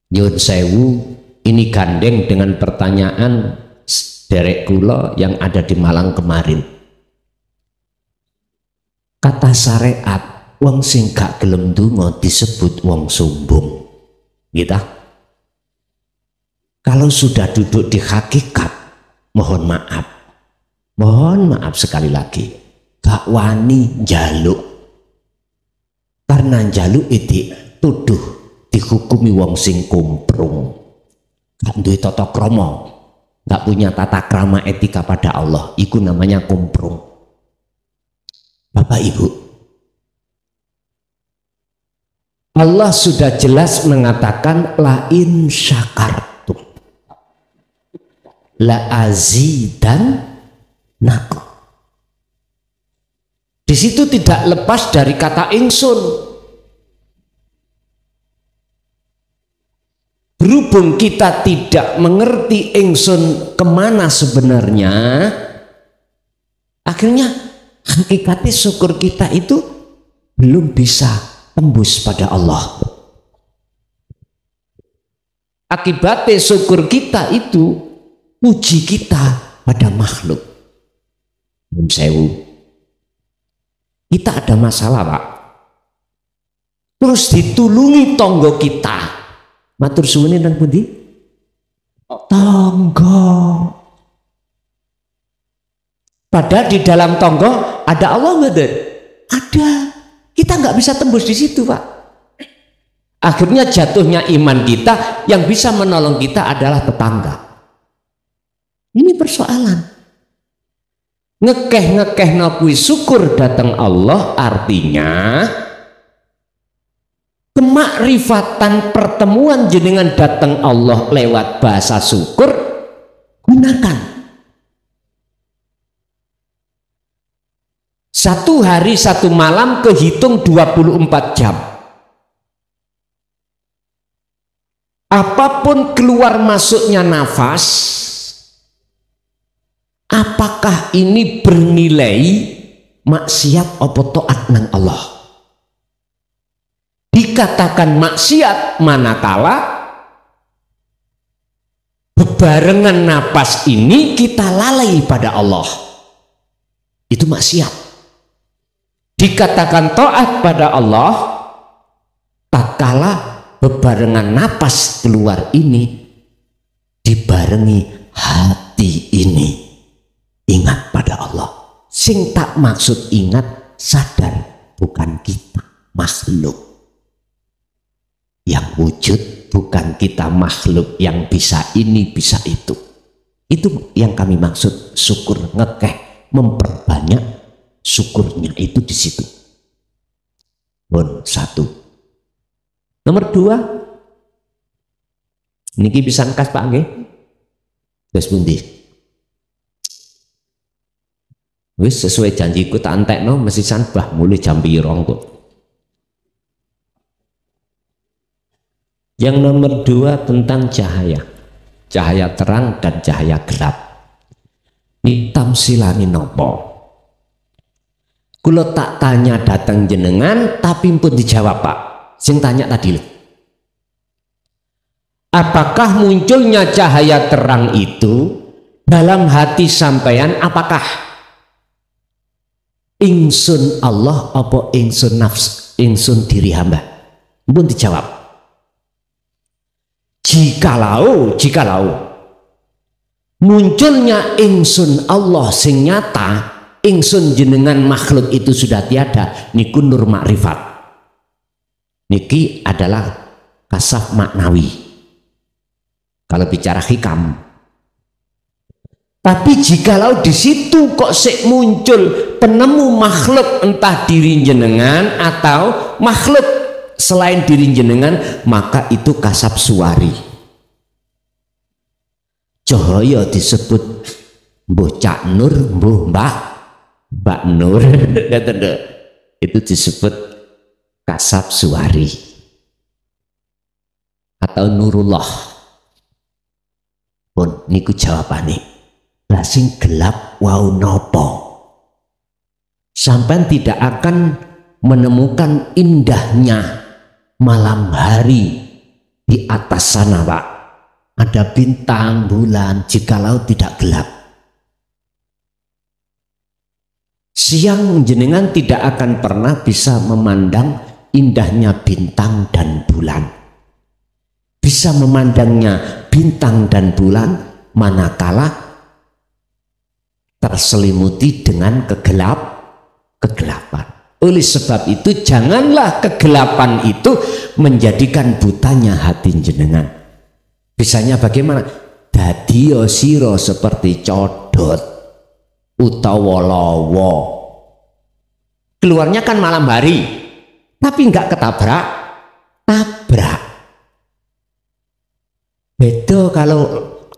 Nyuwun sewu, ini gandeng dengan pertanyaan derek kula yang ada di Malang kemarin. Kata syariat, wong sing gak gelem ndonga disebut wong sombong. Gitu. Kalau sudah duduk di hakikat, mohon maaf sekali lagi, gak wani njaluk. Karena njaluk itu tuduh dihukumi wong sing kumprung, gak duwe tata krama, gak punya tata krama etika pada Allah, itu namanya kumprung. Bapak Ibu, Allah sudah jelas mengatakan la in syakartum la azidannakum. Di situ tidak lepas dari kata ingsun. Berhubung kita tidak mengerti ingsun kemana sebenarnya, akhirnya hakikatnya syukur kita itu belum bisa tembus pada Allah. Akibatnya syukur kita itu puji kita pada makhluk. Nun sewu, kita ada masalah Pak, terus ditulungi tonggo kita. Matur suwune nang pundi? Tonggo. Padahal di dalam tonggo ada Allah nggak? Ada. Kita nggak bisa tembus di situ Pak. Akhirnya jatuhnya iman kita, yang bisa menolong kita adalah tetangga. Ini persoalan. Ngekeh kuwi syukur datang Allah, artinya kemakrifatan pertemuan jenengan datang Allah lewat bahasa syukur, gunakan. Satu hari satu malam kehitung 24 jam. Apapun keluar masuknya nafas, apakah ini bernilai maksiat apa taat nang Allah? Dikatakan maksiat manakala bebarengan napas ini kita lalai pada Allah. Itu maksiat. Dikatakan taat pada Allah tatkala bebarengan napas keluar ini dibarengi hati ini ingat pada Allah. Sing tak maksud ingat, sadar bukan kita makhluk yang wujud, bukan kita makhluk yang bisa ini bisa itu. Itu yang kami maksud syukur, ngekeh, memperbanyak syukurnya itu di situ. Satu. Nomor 2, niki pisan kas Pak nggih. Wis pundi? Wis sesuai janjiku tak entekno mesisan bah mulai jam pirang kok. Yang nomor 2 tentang cahaya. Cahaya terang dan cahaya gelap. Ini tamsilani nopo? Kulo tak tanya datang jenengan tapi pun dijawab Pak. Sing tanya tadi. Apakah munculnya cahaya terang itu dalam hati sampeyan, apakah ingsun Allah apa ingsun nafs, ingsun diri hamba? Pun dijawab. Jikalau munculnya ingsun Allah sing nyata, ingsun jenengan makhluk itu sudah tiada, niku nur makrifat. Niki adalah kasaf maknawi. Kalau bicara hikam. Tapi jikalau di situ kok sik muncul penemu makhluk entah diri jenengan atau makhluk selain diri jenengan, maka itu kasab suwari. Cahaya disebut mbuh Cak Nur, mbuh Mbak Nur. Itu disebut kasab suwari atau nurullah. Pun niku jawabane. Lah sing gelap wau nopo? Sampai tidak akan menemukan indahnya malam hari di atas sana Pak. Ada bintang, bulan, jikalau tidak gelap. Siang jenengan tidak akan pernah bisa memandang indahnya bintang dan bulan. Bisa memandangnya bintang dan bulan manakala terselimuti dengan kegelapan. Oleh sebab itu janganlah kegelapan itu menjadikan butanya hati jenengan. Bisanya bagaimana? Dadi sira seperti codot utawa lawa. Keluarnya kan malam hari, tapi enggak tabrak. Beda kalau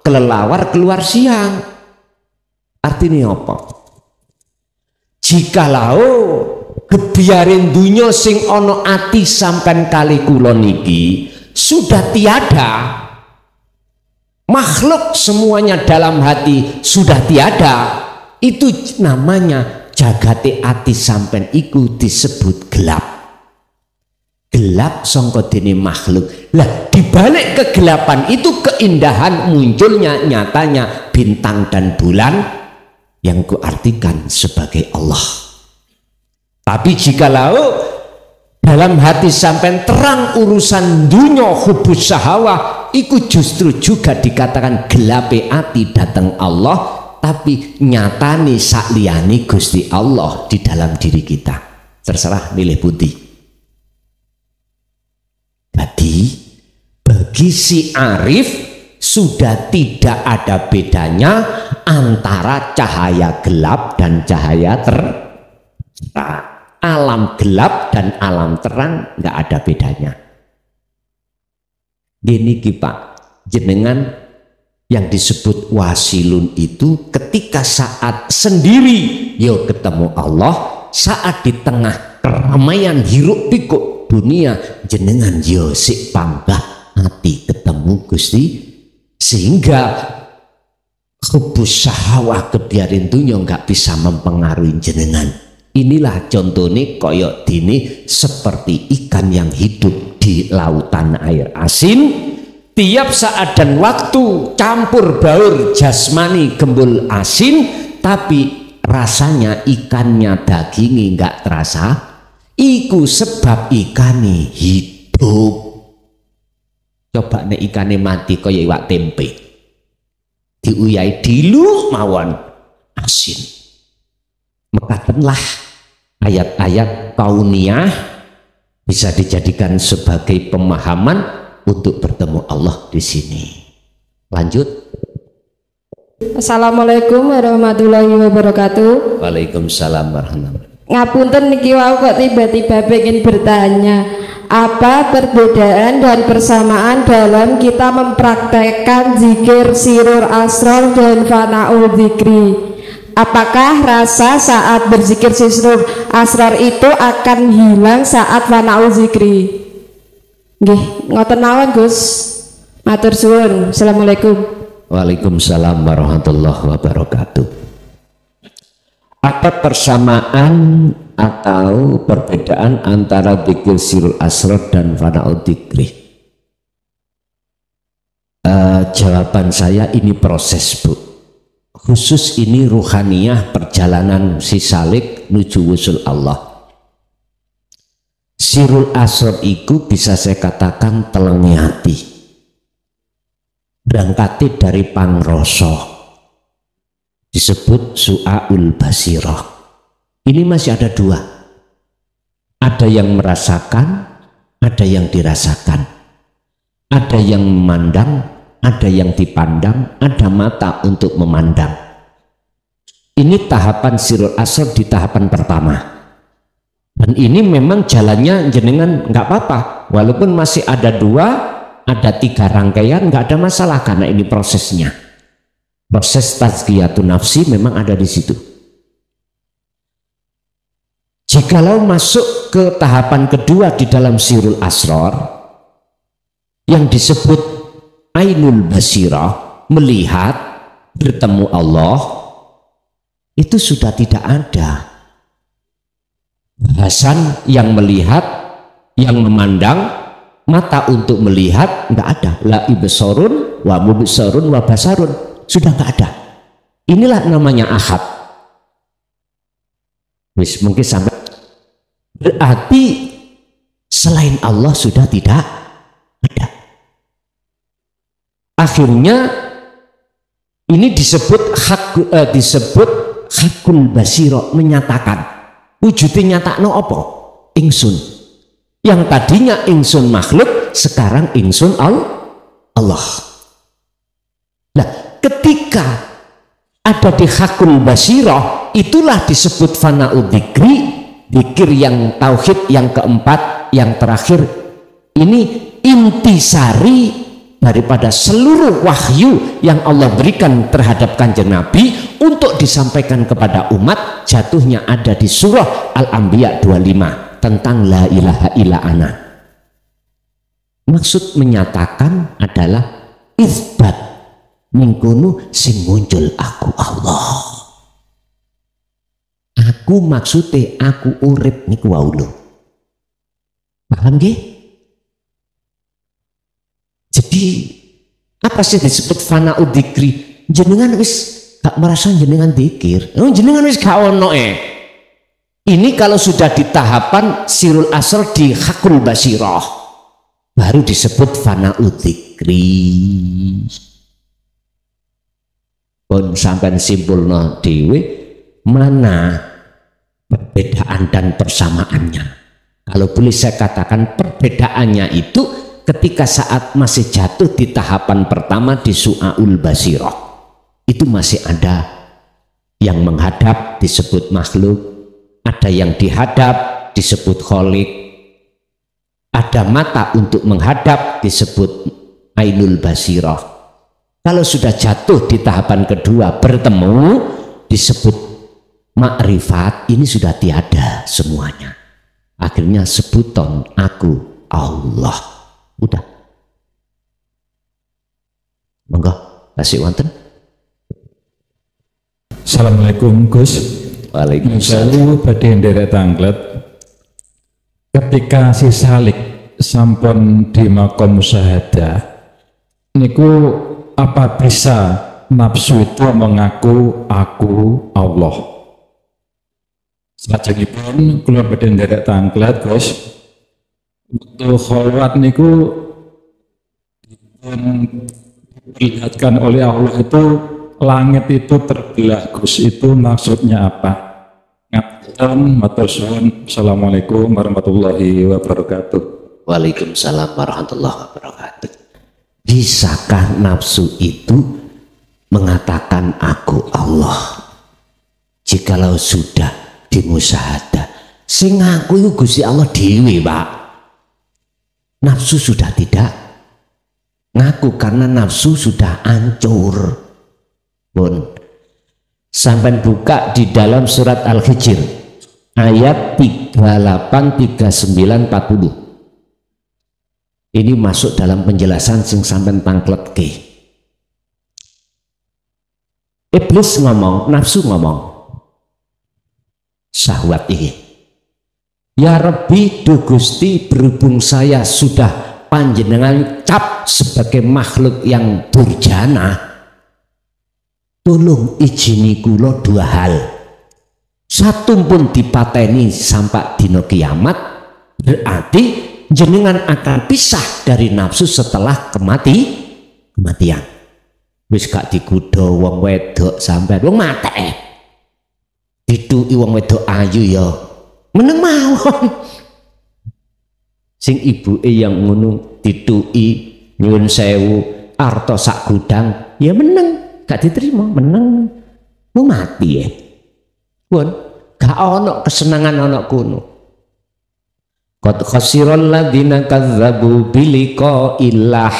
kelelawar keluar siang. Artinya apa? Jikalau gebiarin dunya sing ono ati sampean kali kula niki sudah tiada, makhluk semuanya dalam hati sudah tiada, itu namanya jagate ati sampean iku disebut gelap. Gelap sangka dene makhluk. Lah dibalik kegelapan itu keindahan munculnya nyatanya bintang dan bulan yang kuartikan sebagai Allah. Tapi jikalau dalam hati sampean terang urusan dunya hubus sahawah, iku justru juga dikatakan gelape ati datang Allah, tapi nyatane sakliyane Gusti Allah di dalam diri kita. Terserah milih putih. Jadi bagi si arif sudah tidak ada bedanya antara cahaya gelap dan cahaya terang. Alam gelap dan alam terang nggak ada bedanya. Gini Pak, jenengan yang disebut wasilun itu ketika saat sendiri yo ketemu Allah, saat di tengah keramaian hiruk pikuk dunia jenengan yo sik panggah hati ketemu Gusti, sehingga hubus syahwah kebiarin dunia nggak bisa mempengaruhi jenengan. Inilah contohnya koyok dini seperti ikan yang hidup di lautan air asin, tiap saat dan waktu campur baur jasmani gembul asin, tapi rasanya ikannya dagingnya nggak terasa. Iku sebab ikane hidup. Coba nek ikane mati kaya iwak tempe, diuyai dilu mawon asin. Mekatenlah ayat-ayat kauniyah bisa dijadikan sebagai pemahaman untuk bertemu Allah di sini. Lanjut. Assalamualaikum warahmatullahi wabarakatuh. Waalaikumsalam warahmatullahi wabarakatuh. Ngapunten niki wau kok tiba-tiba pengen bertanya, apa perbedaan dan persamaan dalam kita mempraktekkan zikir sirur asrar dan fanaul zikri? Apakah rasa saat berzikir sirur asrar itu akan hilang saat fanaul zikri? Nggih, ngoten mawon Gus. Matur suwun. Assalamualaikum. Waalaikumsalam warahmatullahi wabarakatuh. Apa persamaan atau perbedaan antara zikir sirul asrar dan fanaul zikri? Jawaban saya ini proses, Bu. Khusus ini ruhaniyah perjalanan si salik menuju wusul Allah. Sirul asrar itu bisa saya katakan telengi hati, berangkati dari pangroso, disebut su'aul basirah. Ini masih ada dua, ada yang merasakan, ada yang dirasakan, ada yang memandang, ada yang dipandang, ada mata untuk memandang. Ini tahapan sirul asrar di tahapan pertama, dan ini memang jalannya jenengan nggak apa-apa, walaupun masih ada dua, ada tiga rangkaian, nggak ada masalah karena ini prosesnya. Proses tazkiyatun nafsi memang ada di situ. Jikalau masuk ke tahapan kedua di dalam sirul asrar yang disebut ainul basirah, melihat, bertemu Allah, itu sudah tidak ada bahasan yang melihat, yang memandang, mata untuk melihat, nggak ada. La ibsarun wa mubsarun wa basarun, sudah nggak ada. Inilah namanya ahad. Wis mungkin sampai berarti selain Allah sudah tidak ada. Akhirnya ini disebut hakul basiro, menyatakan wujudnya nyatakno apa? Ingsun. Yang tadinya ingsun makhluk, sekarang ingsun Allah. Nah, ketika ada di hakul basiro, itulah disebut fana'ud dzikri, dzikir yang tauhid yang keempat, yang terakhir. Ini intisari daripada seluruh wahyu yang Allah berikan terhadap Kanjeng Nabi untuk disampaikan kepada umat, jatuhnya ada di surah Al-Anbiya 25 tentang la ilaha illa ana. Maksud menyatakan adalah isbat mingkunu sing muncul aku Allah. Aku maksudnya aku urip niku wau lho. Paham nggih? Jadi apa sih disebut fana'ud dzikri? Jenengan wis gak merasa jenengan dzikir. Jenengan wis gak ono Ini kalau sudah di tahapan sirul asrar di hakul basirah, baru disebut fana'ud dzikri. Pun sampai simpulno dhewe mana perbedaan dan persamaannya. Kalau boleh saya katakan perbedaannya itu ketika saat masih jatuh di tahapan pertama di su'aul basirah, itu masih ada yang menghadap disebut makhluk, ada yang dihadap disebut kholik, ada mata untuk menghadap disebut ainul basirah. Kalau sudah jatuh di tahapan kedua bertemu disebut makrifat, ini sudah tiada semuanya. Akhirnya sebuton aku Allah. Udah. Monggo, kasih wonten. Assalamualaikum Gus. Waalaikumsalam. Badhe nderek tanglet. Ketika si salik sampun di makom musyahadah, niku apa bisa nafsu itu mengaku aku Allah? Salajengipun kula badhe nderek tanglet Gus. Waktu kholwat niku diperlihatkan oleh Allah itu langit itu terbelah Gus, itu maksudnya apa? Ngapunten, matur suwun. Assalamualaikum warahmatullahi wabarakatuh. Waalaikumsalam warahmatullahi wabarakatuh. Bisakah nafsu itu mengatakan aku Allah? Jikalau sudah dimusyahadah, sing ngaku itu Gusti Allah dewi, Pak. Nafsu sudah tidak ngaku karena nafsu sudah hancur. Pun sampai buka di dalam surat Al-Hijr ayat 38, 39, 40. Ini masuk dalam penjelasan sing sampai tangklet ke. Iblis ngomong, nafsu ngomong, syahwat ini, ya Rabbi, du Gusti, berhubung saya sudah panjenengan cap sebagai makhluk yang durjana, tolong izini kula dua hal. Satu pun dipateni sampai dino kiamat, berarti jenengan akan pisah dari nafsu setelah kematian. Wis gak digudo wong wedok sampai wong mate. Dituki wong wedok ayu ya meneng mawon. Sing ibuke yang ngono dituki nyuwun sewu arta sak gudang ya meneng, gak diterima, meneng. Mau mati ya. Pun gak ono kesenangan ono kono. Qad khasiral ladzina kazzabu biliqa'illah.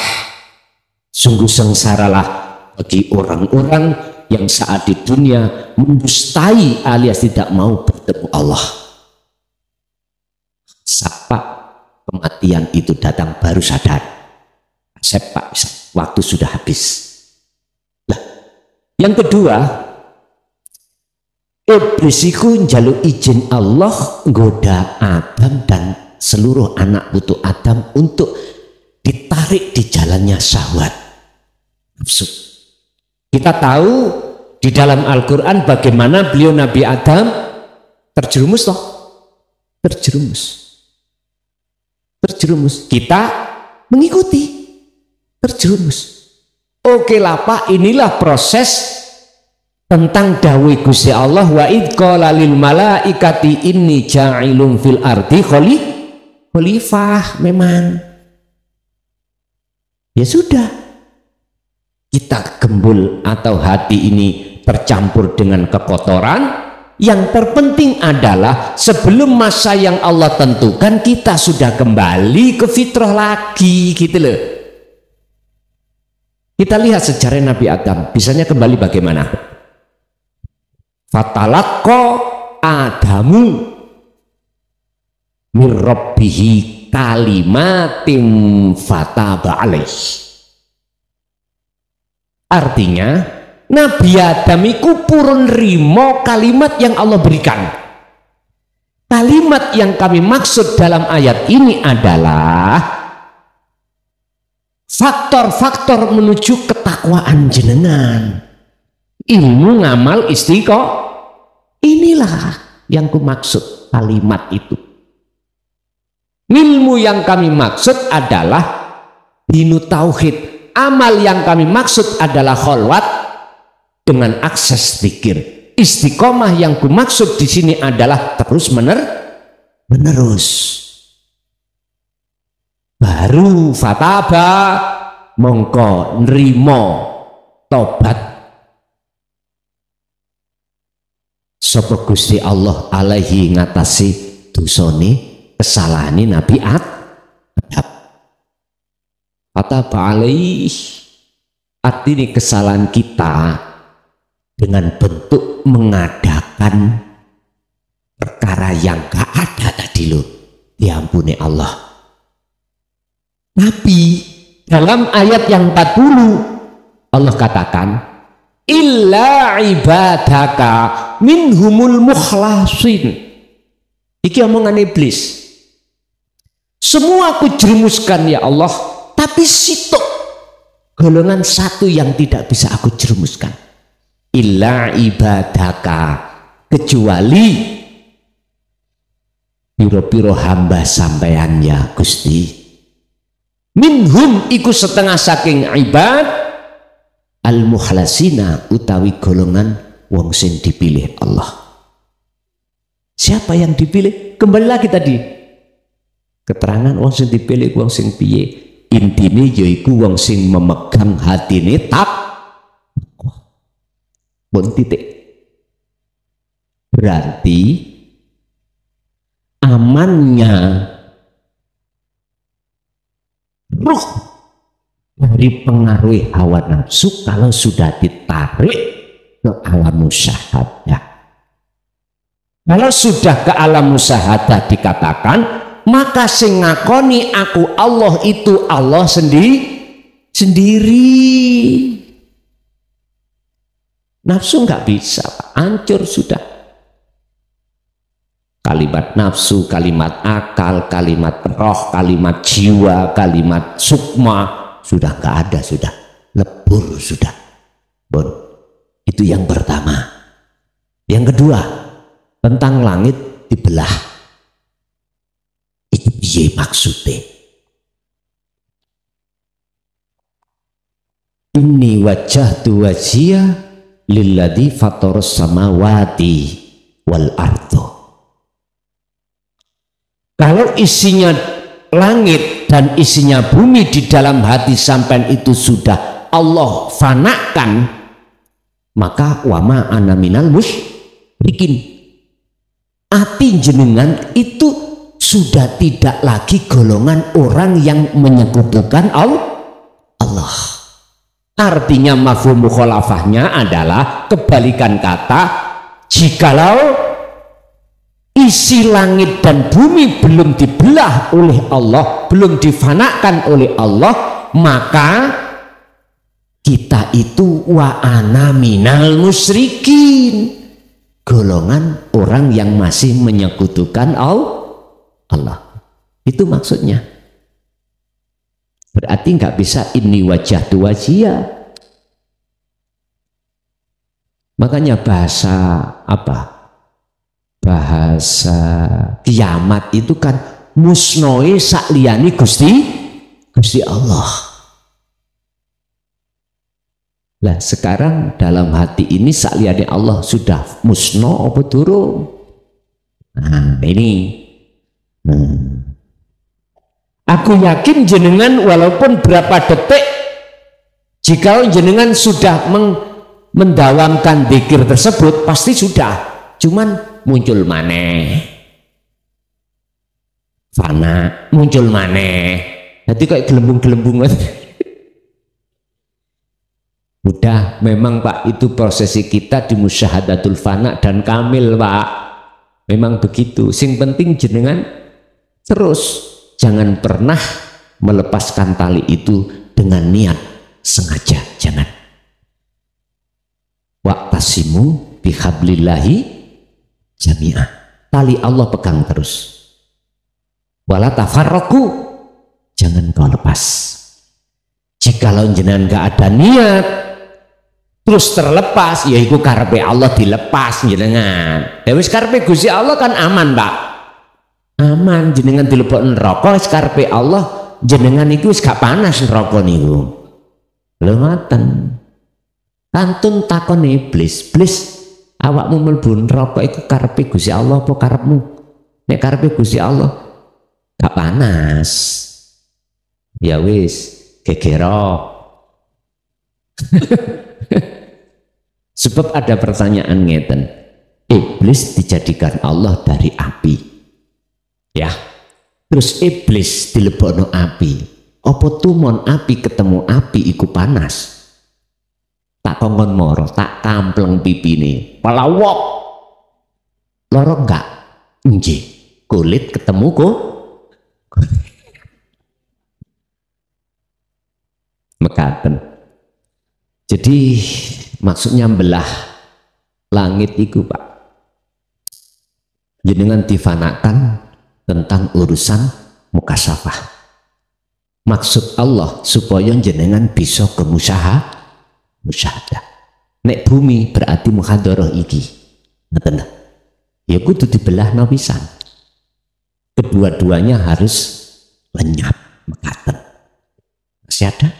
Sungguh sengsaralah bagi orang-orang yang saat di dunia mendustai alias tidak mau bertemu Allah. Saat kematian itu datang baru sadar, Pak, waktu sudah habis. Lah, yang kedua, iblis iku njaluk izin Allah nggoda Adam dan seluruh anak putu Adam untuk ditarik di jalannya syahwat nafsu. Kita tahu di dalam Al-Quran bagaimana beliau Nabi Adam terjerumus toh, terjerumus. Kita mengikuti, terjerumus. Oke lah Pak, inilah proses tentang dawuh Gusti Allah, wa id qala lil malaikati inni ja'ilun fil ardi khalifah. Memang ya sudah, kita gembul atau hati ini tercampur dengan kekotoran. Yang terpenting adalah sebelum masa yang Allah tentukan kita sudah kembali ke fitrah lagi, gitu loh. Kita lihat sejarah Nabi Adam, bisanya kembali bagaimana? Fatalaqqa Adamu min rabbihi kalimatin fataba alaih. Artinya Nabi Adam iku purun rimo kalimat yang Allah berikan. Kalimat yang kami maksud dalam ayat ini adalah faktor-faktor menuju ketakwaan jenengan. Ilmu, ngamal, istiqomah. Inilah yang kumaksud kalimat itu. Ilmu yang kami maksud adalah dinu tauhid. Amal yang kami maksud adalah kholwat dengan akses zikir. Istiqomah yang kumaksud di sini adalah terus menerus. Baru fataba mongko nrimo tobat sapa Gusti Allah alaihi ngatasi dosane kesalahane Nabi Adam. Fataba alaih artinya kesalahan kita dengan bentuk mengadakan perkara yang gak ada tadi loh, diampuni Allah. Tapi dalam ayat yang 40 Allah katakan illa ibadaka minhumul mukhlasin. Iki omongan iblis. Semua aku jerumuskan ya Allah, tapi sitok golongan satu yang tidak bisa aku jerumuskan. Illa ibadaka, kecuali piro-piro hamba sampean ya Gusti. Minhum iku setengah saking ibad al-mukhlasina utawi golongan wong sing dipilih Allah. Siapa yang dipilih? Kembali lagi tadi keterangan wong sing dipilih wong sing piye. Intine yaiku wong sing memegang hatine pun titik. Berarti amannya ruh dari pengaruh hawa nafsu kalau sudah ditarik ke alam musyahadah. Kalau sudah ke alam musyahadah dikatakan, maka sing ngakoni aku Allah itu Allah sendiri. Nafsu nggak bisa, hancur sudah. Kalimat nafsu, kalimat akal, kalimat roh, kalimat jiwa, kalimat sukma sudah nggak ada, sudah lebur sudah. Bon, itu yang pertama. Yang kedua, tentang langit dibelah. Itu piye maksudnya? Inni wajjahtu wajhiya lilladzi fataras samawati wal ardo. Kalau isinya langit dan isinya bumi di dalam hati sampean itu sudah Allah fanakan, maka wama ana minal musyrikin. Hati jenengan itu sudah tidak lagi golongan orang yang menyekutukan Allah. Artinya mafhum mukhalafahnya adalah kebalikan kata, jikalau isi langit dan bumi belum dibelah oleh Allah, belum difanakan oleh Allah, maka kita itu wa ana minal musyrikin, golongan orang yang masih menyekutukan Allah. Itu maksudnya. Berarti nggak bisa inni wajjahtu wajhiya. Makanya bahasa apa? Bahasa kiamat itu kan musnoe sakliyane Gusti Allah. Lah sekarang dalam hati ini sakliyane Allah sudah musno apa durung? Nah ini. Aku yakin jenengan walaupun berapa detik, jika jenengan sudah mendawamkan dzikir tersebut pasti sudah, cuman muncul maneh, fana muncul maneh, jadi kayak gelembung-gelembung. Udah, memang Pak, itu prosesi kita di musyahadatul fana dan kamil Pak, memang begitu. Sing penting jenengan terus jangan pernah melepaskan tali itu dengan niat sengaja, jangan. Wa'tasimu bihablillahi jami'ah, tali Allah pegang terus. Wala tafarraqu, jangan kau lepas. Jikalau jenengan nggak ada niat terus terlepas, ya iku karepe Allah dilepas jenengan. Ya wis karepe Gusti Allah kan aman Pak, aman. Jenengan dilebokno neraka wis karepe Allah, jenengan iku wis gak panas neraka niku. Lho ngoten. Kantun takon iblis, awakmu mlebu neraka iku karepe Gusti Allah apa karepmu? Nek karepe Gusti Allah gak panas, ya wis gegero. Sebab ada pertanyaan ngeten, iblis dijadikan Allah dari api, ya, terus iblis dilebokno api, apa tumon api ketemu api iku panas? Tak kongkon moro, tak kampleng pipine, pelawok, loro enggak? Nggih, kulit ketemu kok mekaten. Jadi maksudnya belah langit itu Pak, jenengan difanakan tentang urusan mukasyafah. Maksud Allah supaya jenengan bisa ke musyahadah. Nek bumi berarti muhadharah iki, ngeten lho. Ya kudu dibelah pisan. Kedua-duanya harus lenyap mekaten. Masih ada?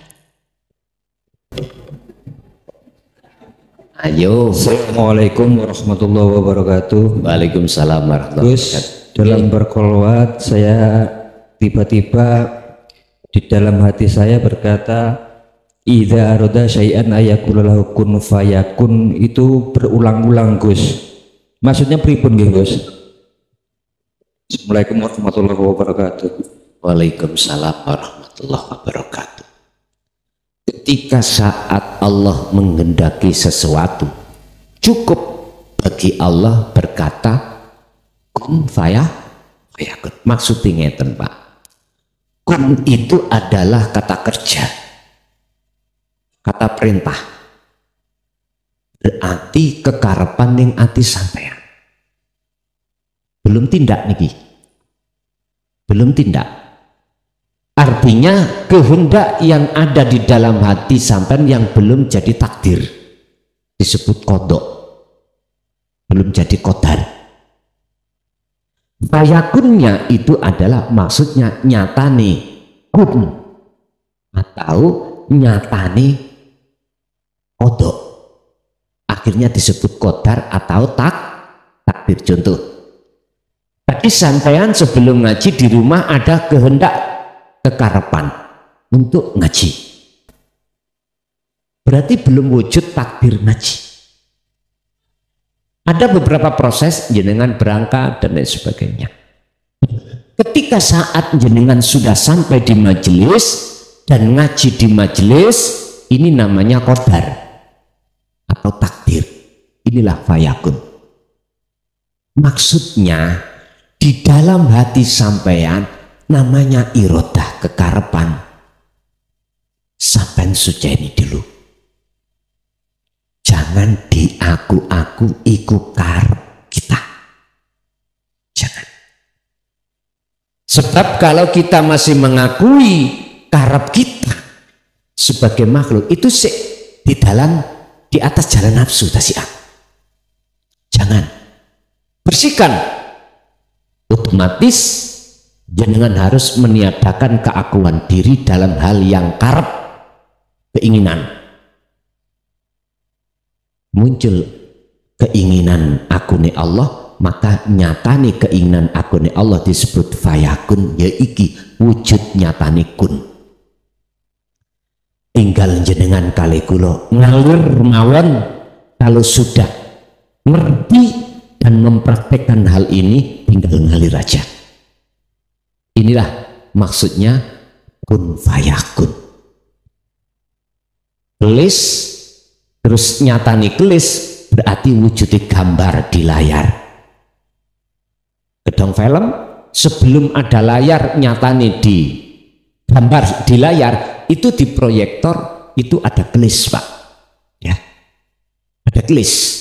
Ayo. Assalamualaikum warahmatullahi wabarakatuh. Waalaikumsalam warahmatullahi Gus, wabarakatuh. dalam berkolwat saya tiba-tiba di dalam hati saya berkata, idza arada syai'an ayakul lahu kun fayakun, itu berulang-ulang Gus. Maksudnya pripun nggih Gus? Assalamualaikum warahmatullahi wabarakatuh. Waalaikumsalam warahmatullahi wabarakatuh. Ketika saat Allah menghendaki sesuatu, cukup bagi Allah berkata kun fayakun. Maksudnya ngeten Pak, kun itu adalah kata kerja, kata perintah, berarti kekarepan ning ati sampean. Belum tindak niki, belum tindak. Artinya kehendak yang ada di dalam hati sampean yang belum jadi takdir disebut kodok, belum jadi kodar. Fayakunnya itu adalah maksudnya nyatane kun atau nyatane kodok, akhirnya disebut kodar atau takdir. Contoh, tadi sampean sebelum ngaji di rumah ada kehendak kekarepan untuk ngaji, berarti belum wujud takdir ngaji. Ada beberapa proses jenengan berangkat dan lain sebagainya. Ketika saat jenengan sudah sampai di majelis dan ngaji di majelis, ini namanya qadar atau takdir. Inilah fayakun. Maksudnya di dalam hati sampean namanya irodah, kekarepan. Sampean sujeni dulu. Jangan diaku-aku iku karep kita. Jangan. Sebab kalau kita masih mengakui karep kita sebagai makhluk, itu di atas jalan nafsu tasiah. Jangan. Bersihkan. Otomatis jenengan harus meniadakan keakuan diri dalam hal yang karep, keinginan. Muncul keinginan akune Allah, maka nyatane keinginan akune Allah disebut fayakun, yaiki wujud nyatane kun. Tinggal jenengan kali kula ngalir mawon, kalau sudah ngerti dan mempraktekkan hal ini tinggal ngalir aja. Inilah maksudnya kun fayakun. Gelis terus nyatani gelis berarti wujudnya gambar di layar. Gedong film sebelum ada layar nyatani di gambar di layar, itu di proyektor itu ada gelis Pak, ya, ada gelis.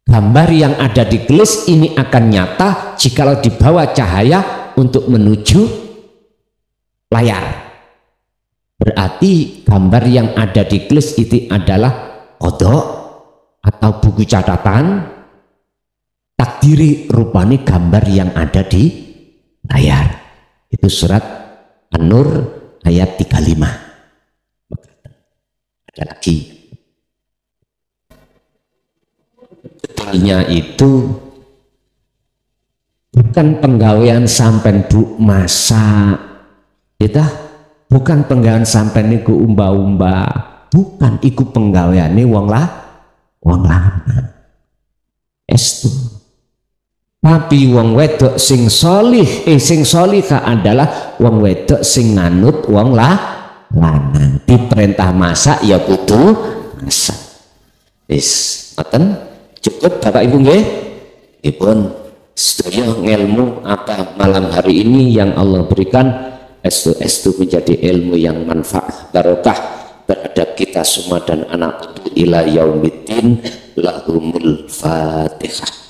Gambar yang ada di gelis ini akan nyata jikalau dibawa cahaya untuk menuju layar. Berarti gambar yang ada di gelis itu adalah kodok atau buku catatan, takdiri rupani gambar yang ada di layar. Itu surat An-Nur ayat 35. Ada lagi. Detailnya itu bukan penggawean sampai bu masak, kita bukan penggawean sampai niku umba-umba, bukan iku penggaweane wong lanang. Estu. Tapi wong wedok sing solih, sing solihah adalah wong wedok sing nganut wong lanang. Diperintah masak ya kudu masak. Ngoten cukup Bapak Ibu nggih? Ipun sedaya ngelmu apa malam hari ini yang Allah berikan estu menjadi ilmu yang manfaat barokah terhadap kita semua dan anak putu ila yaumiddin. Lahumul Fatihah.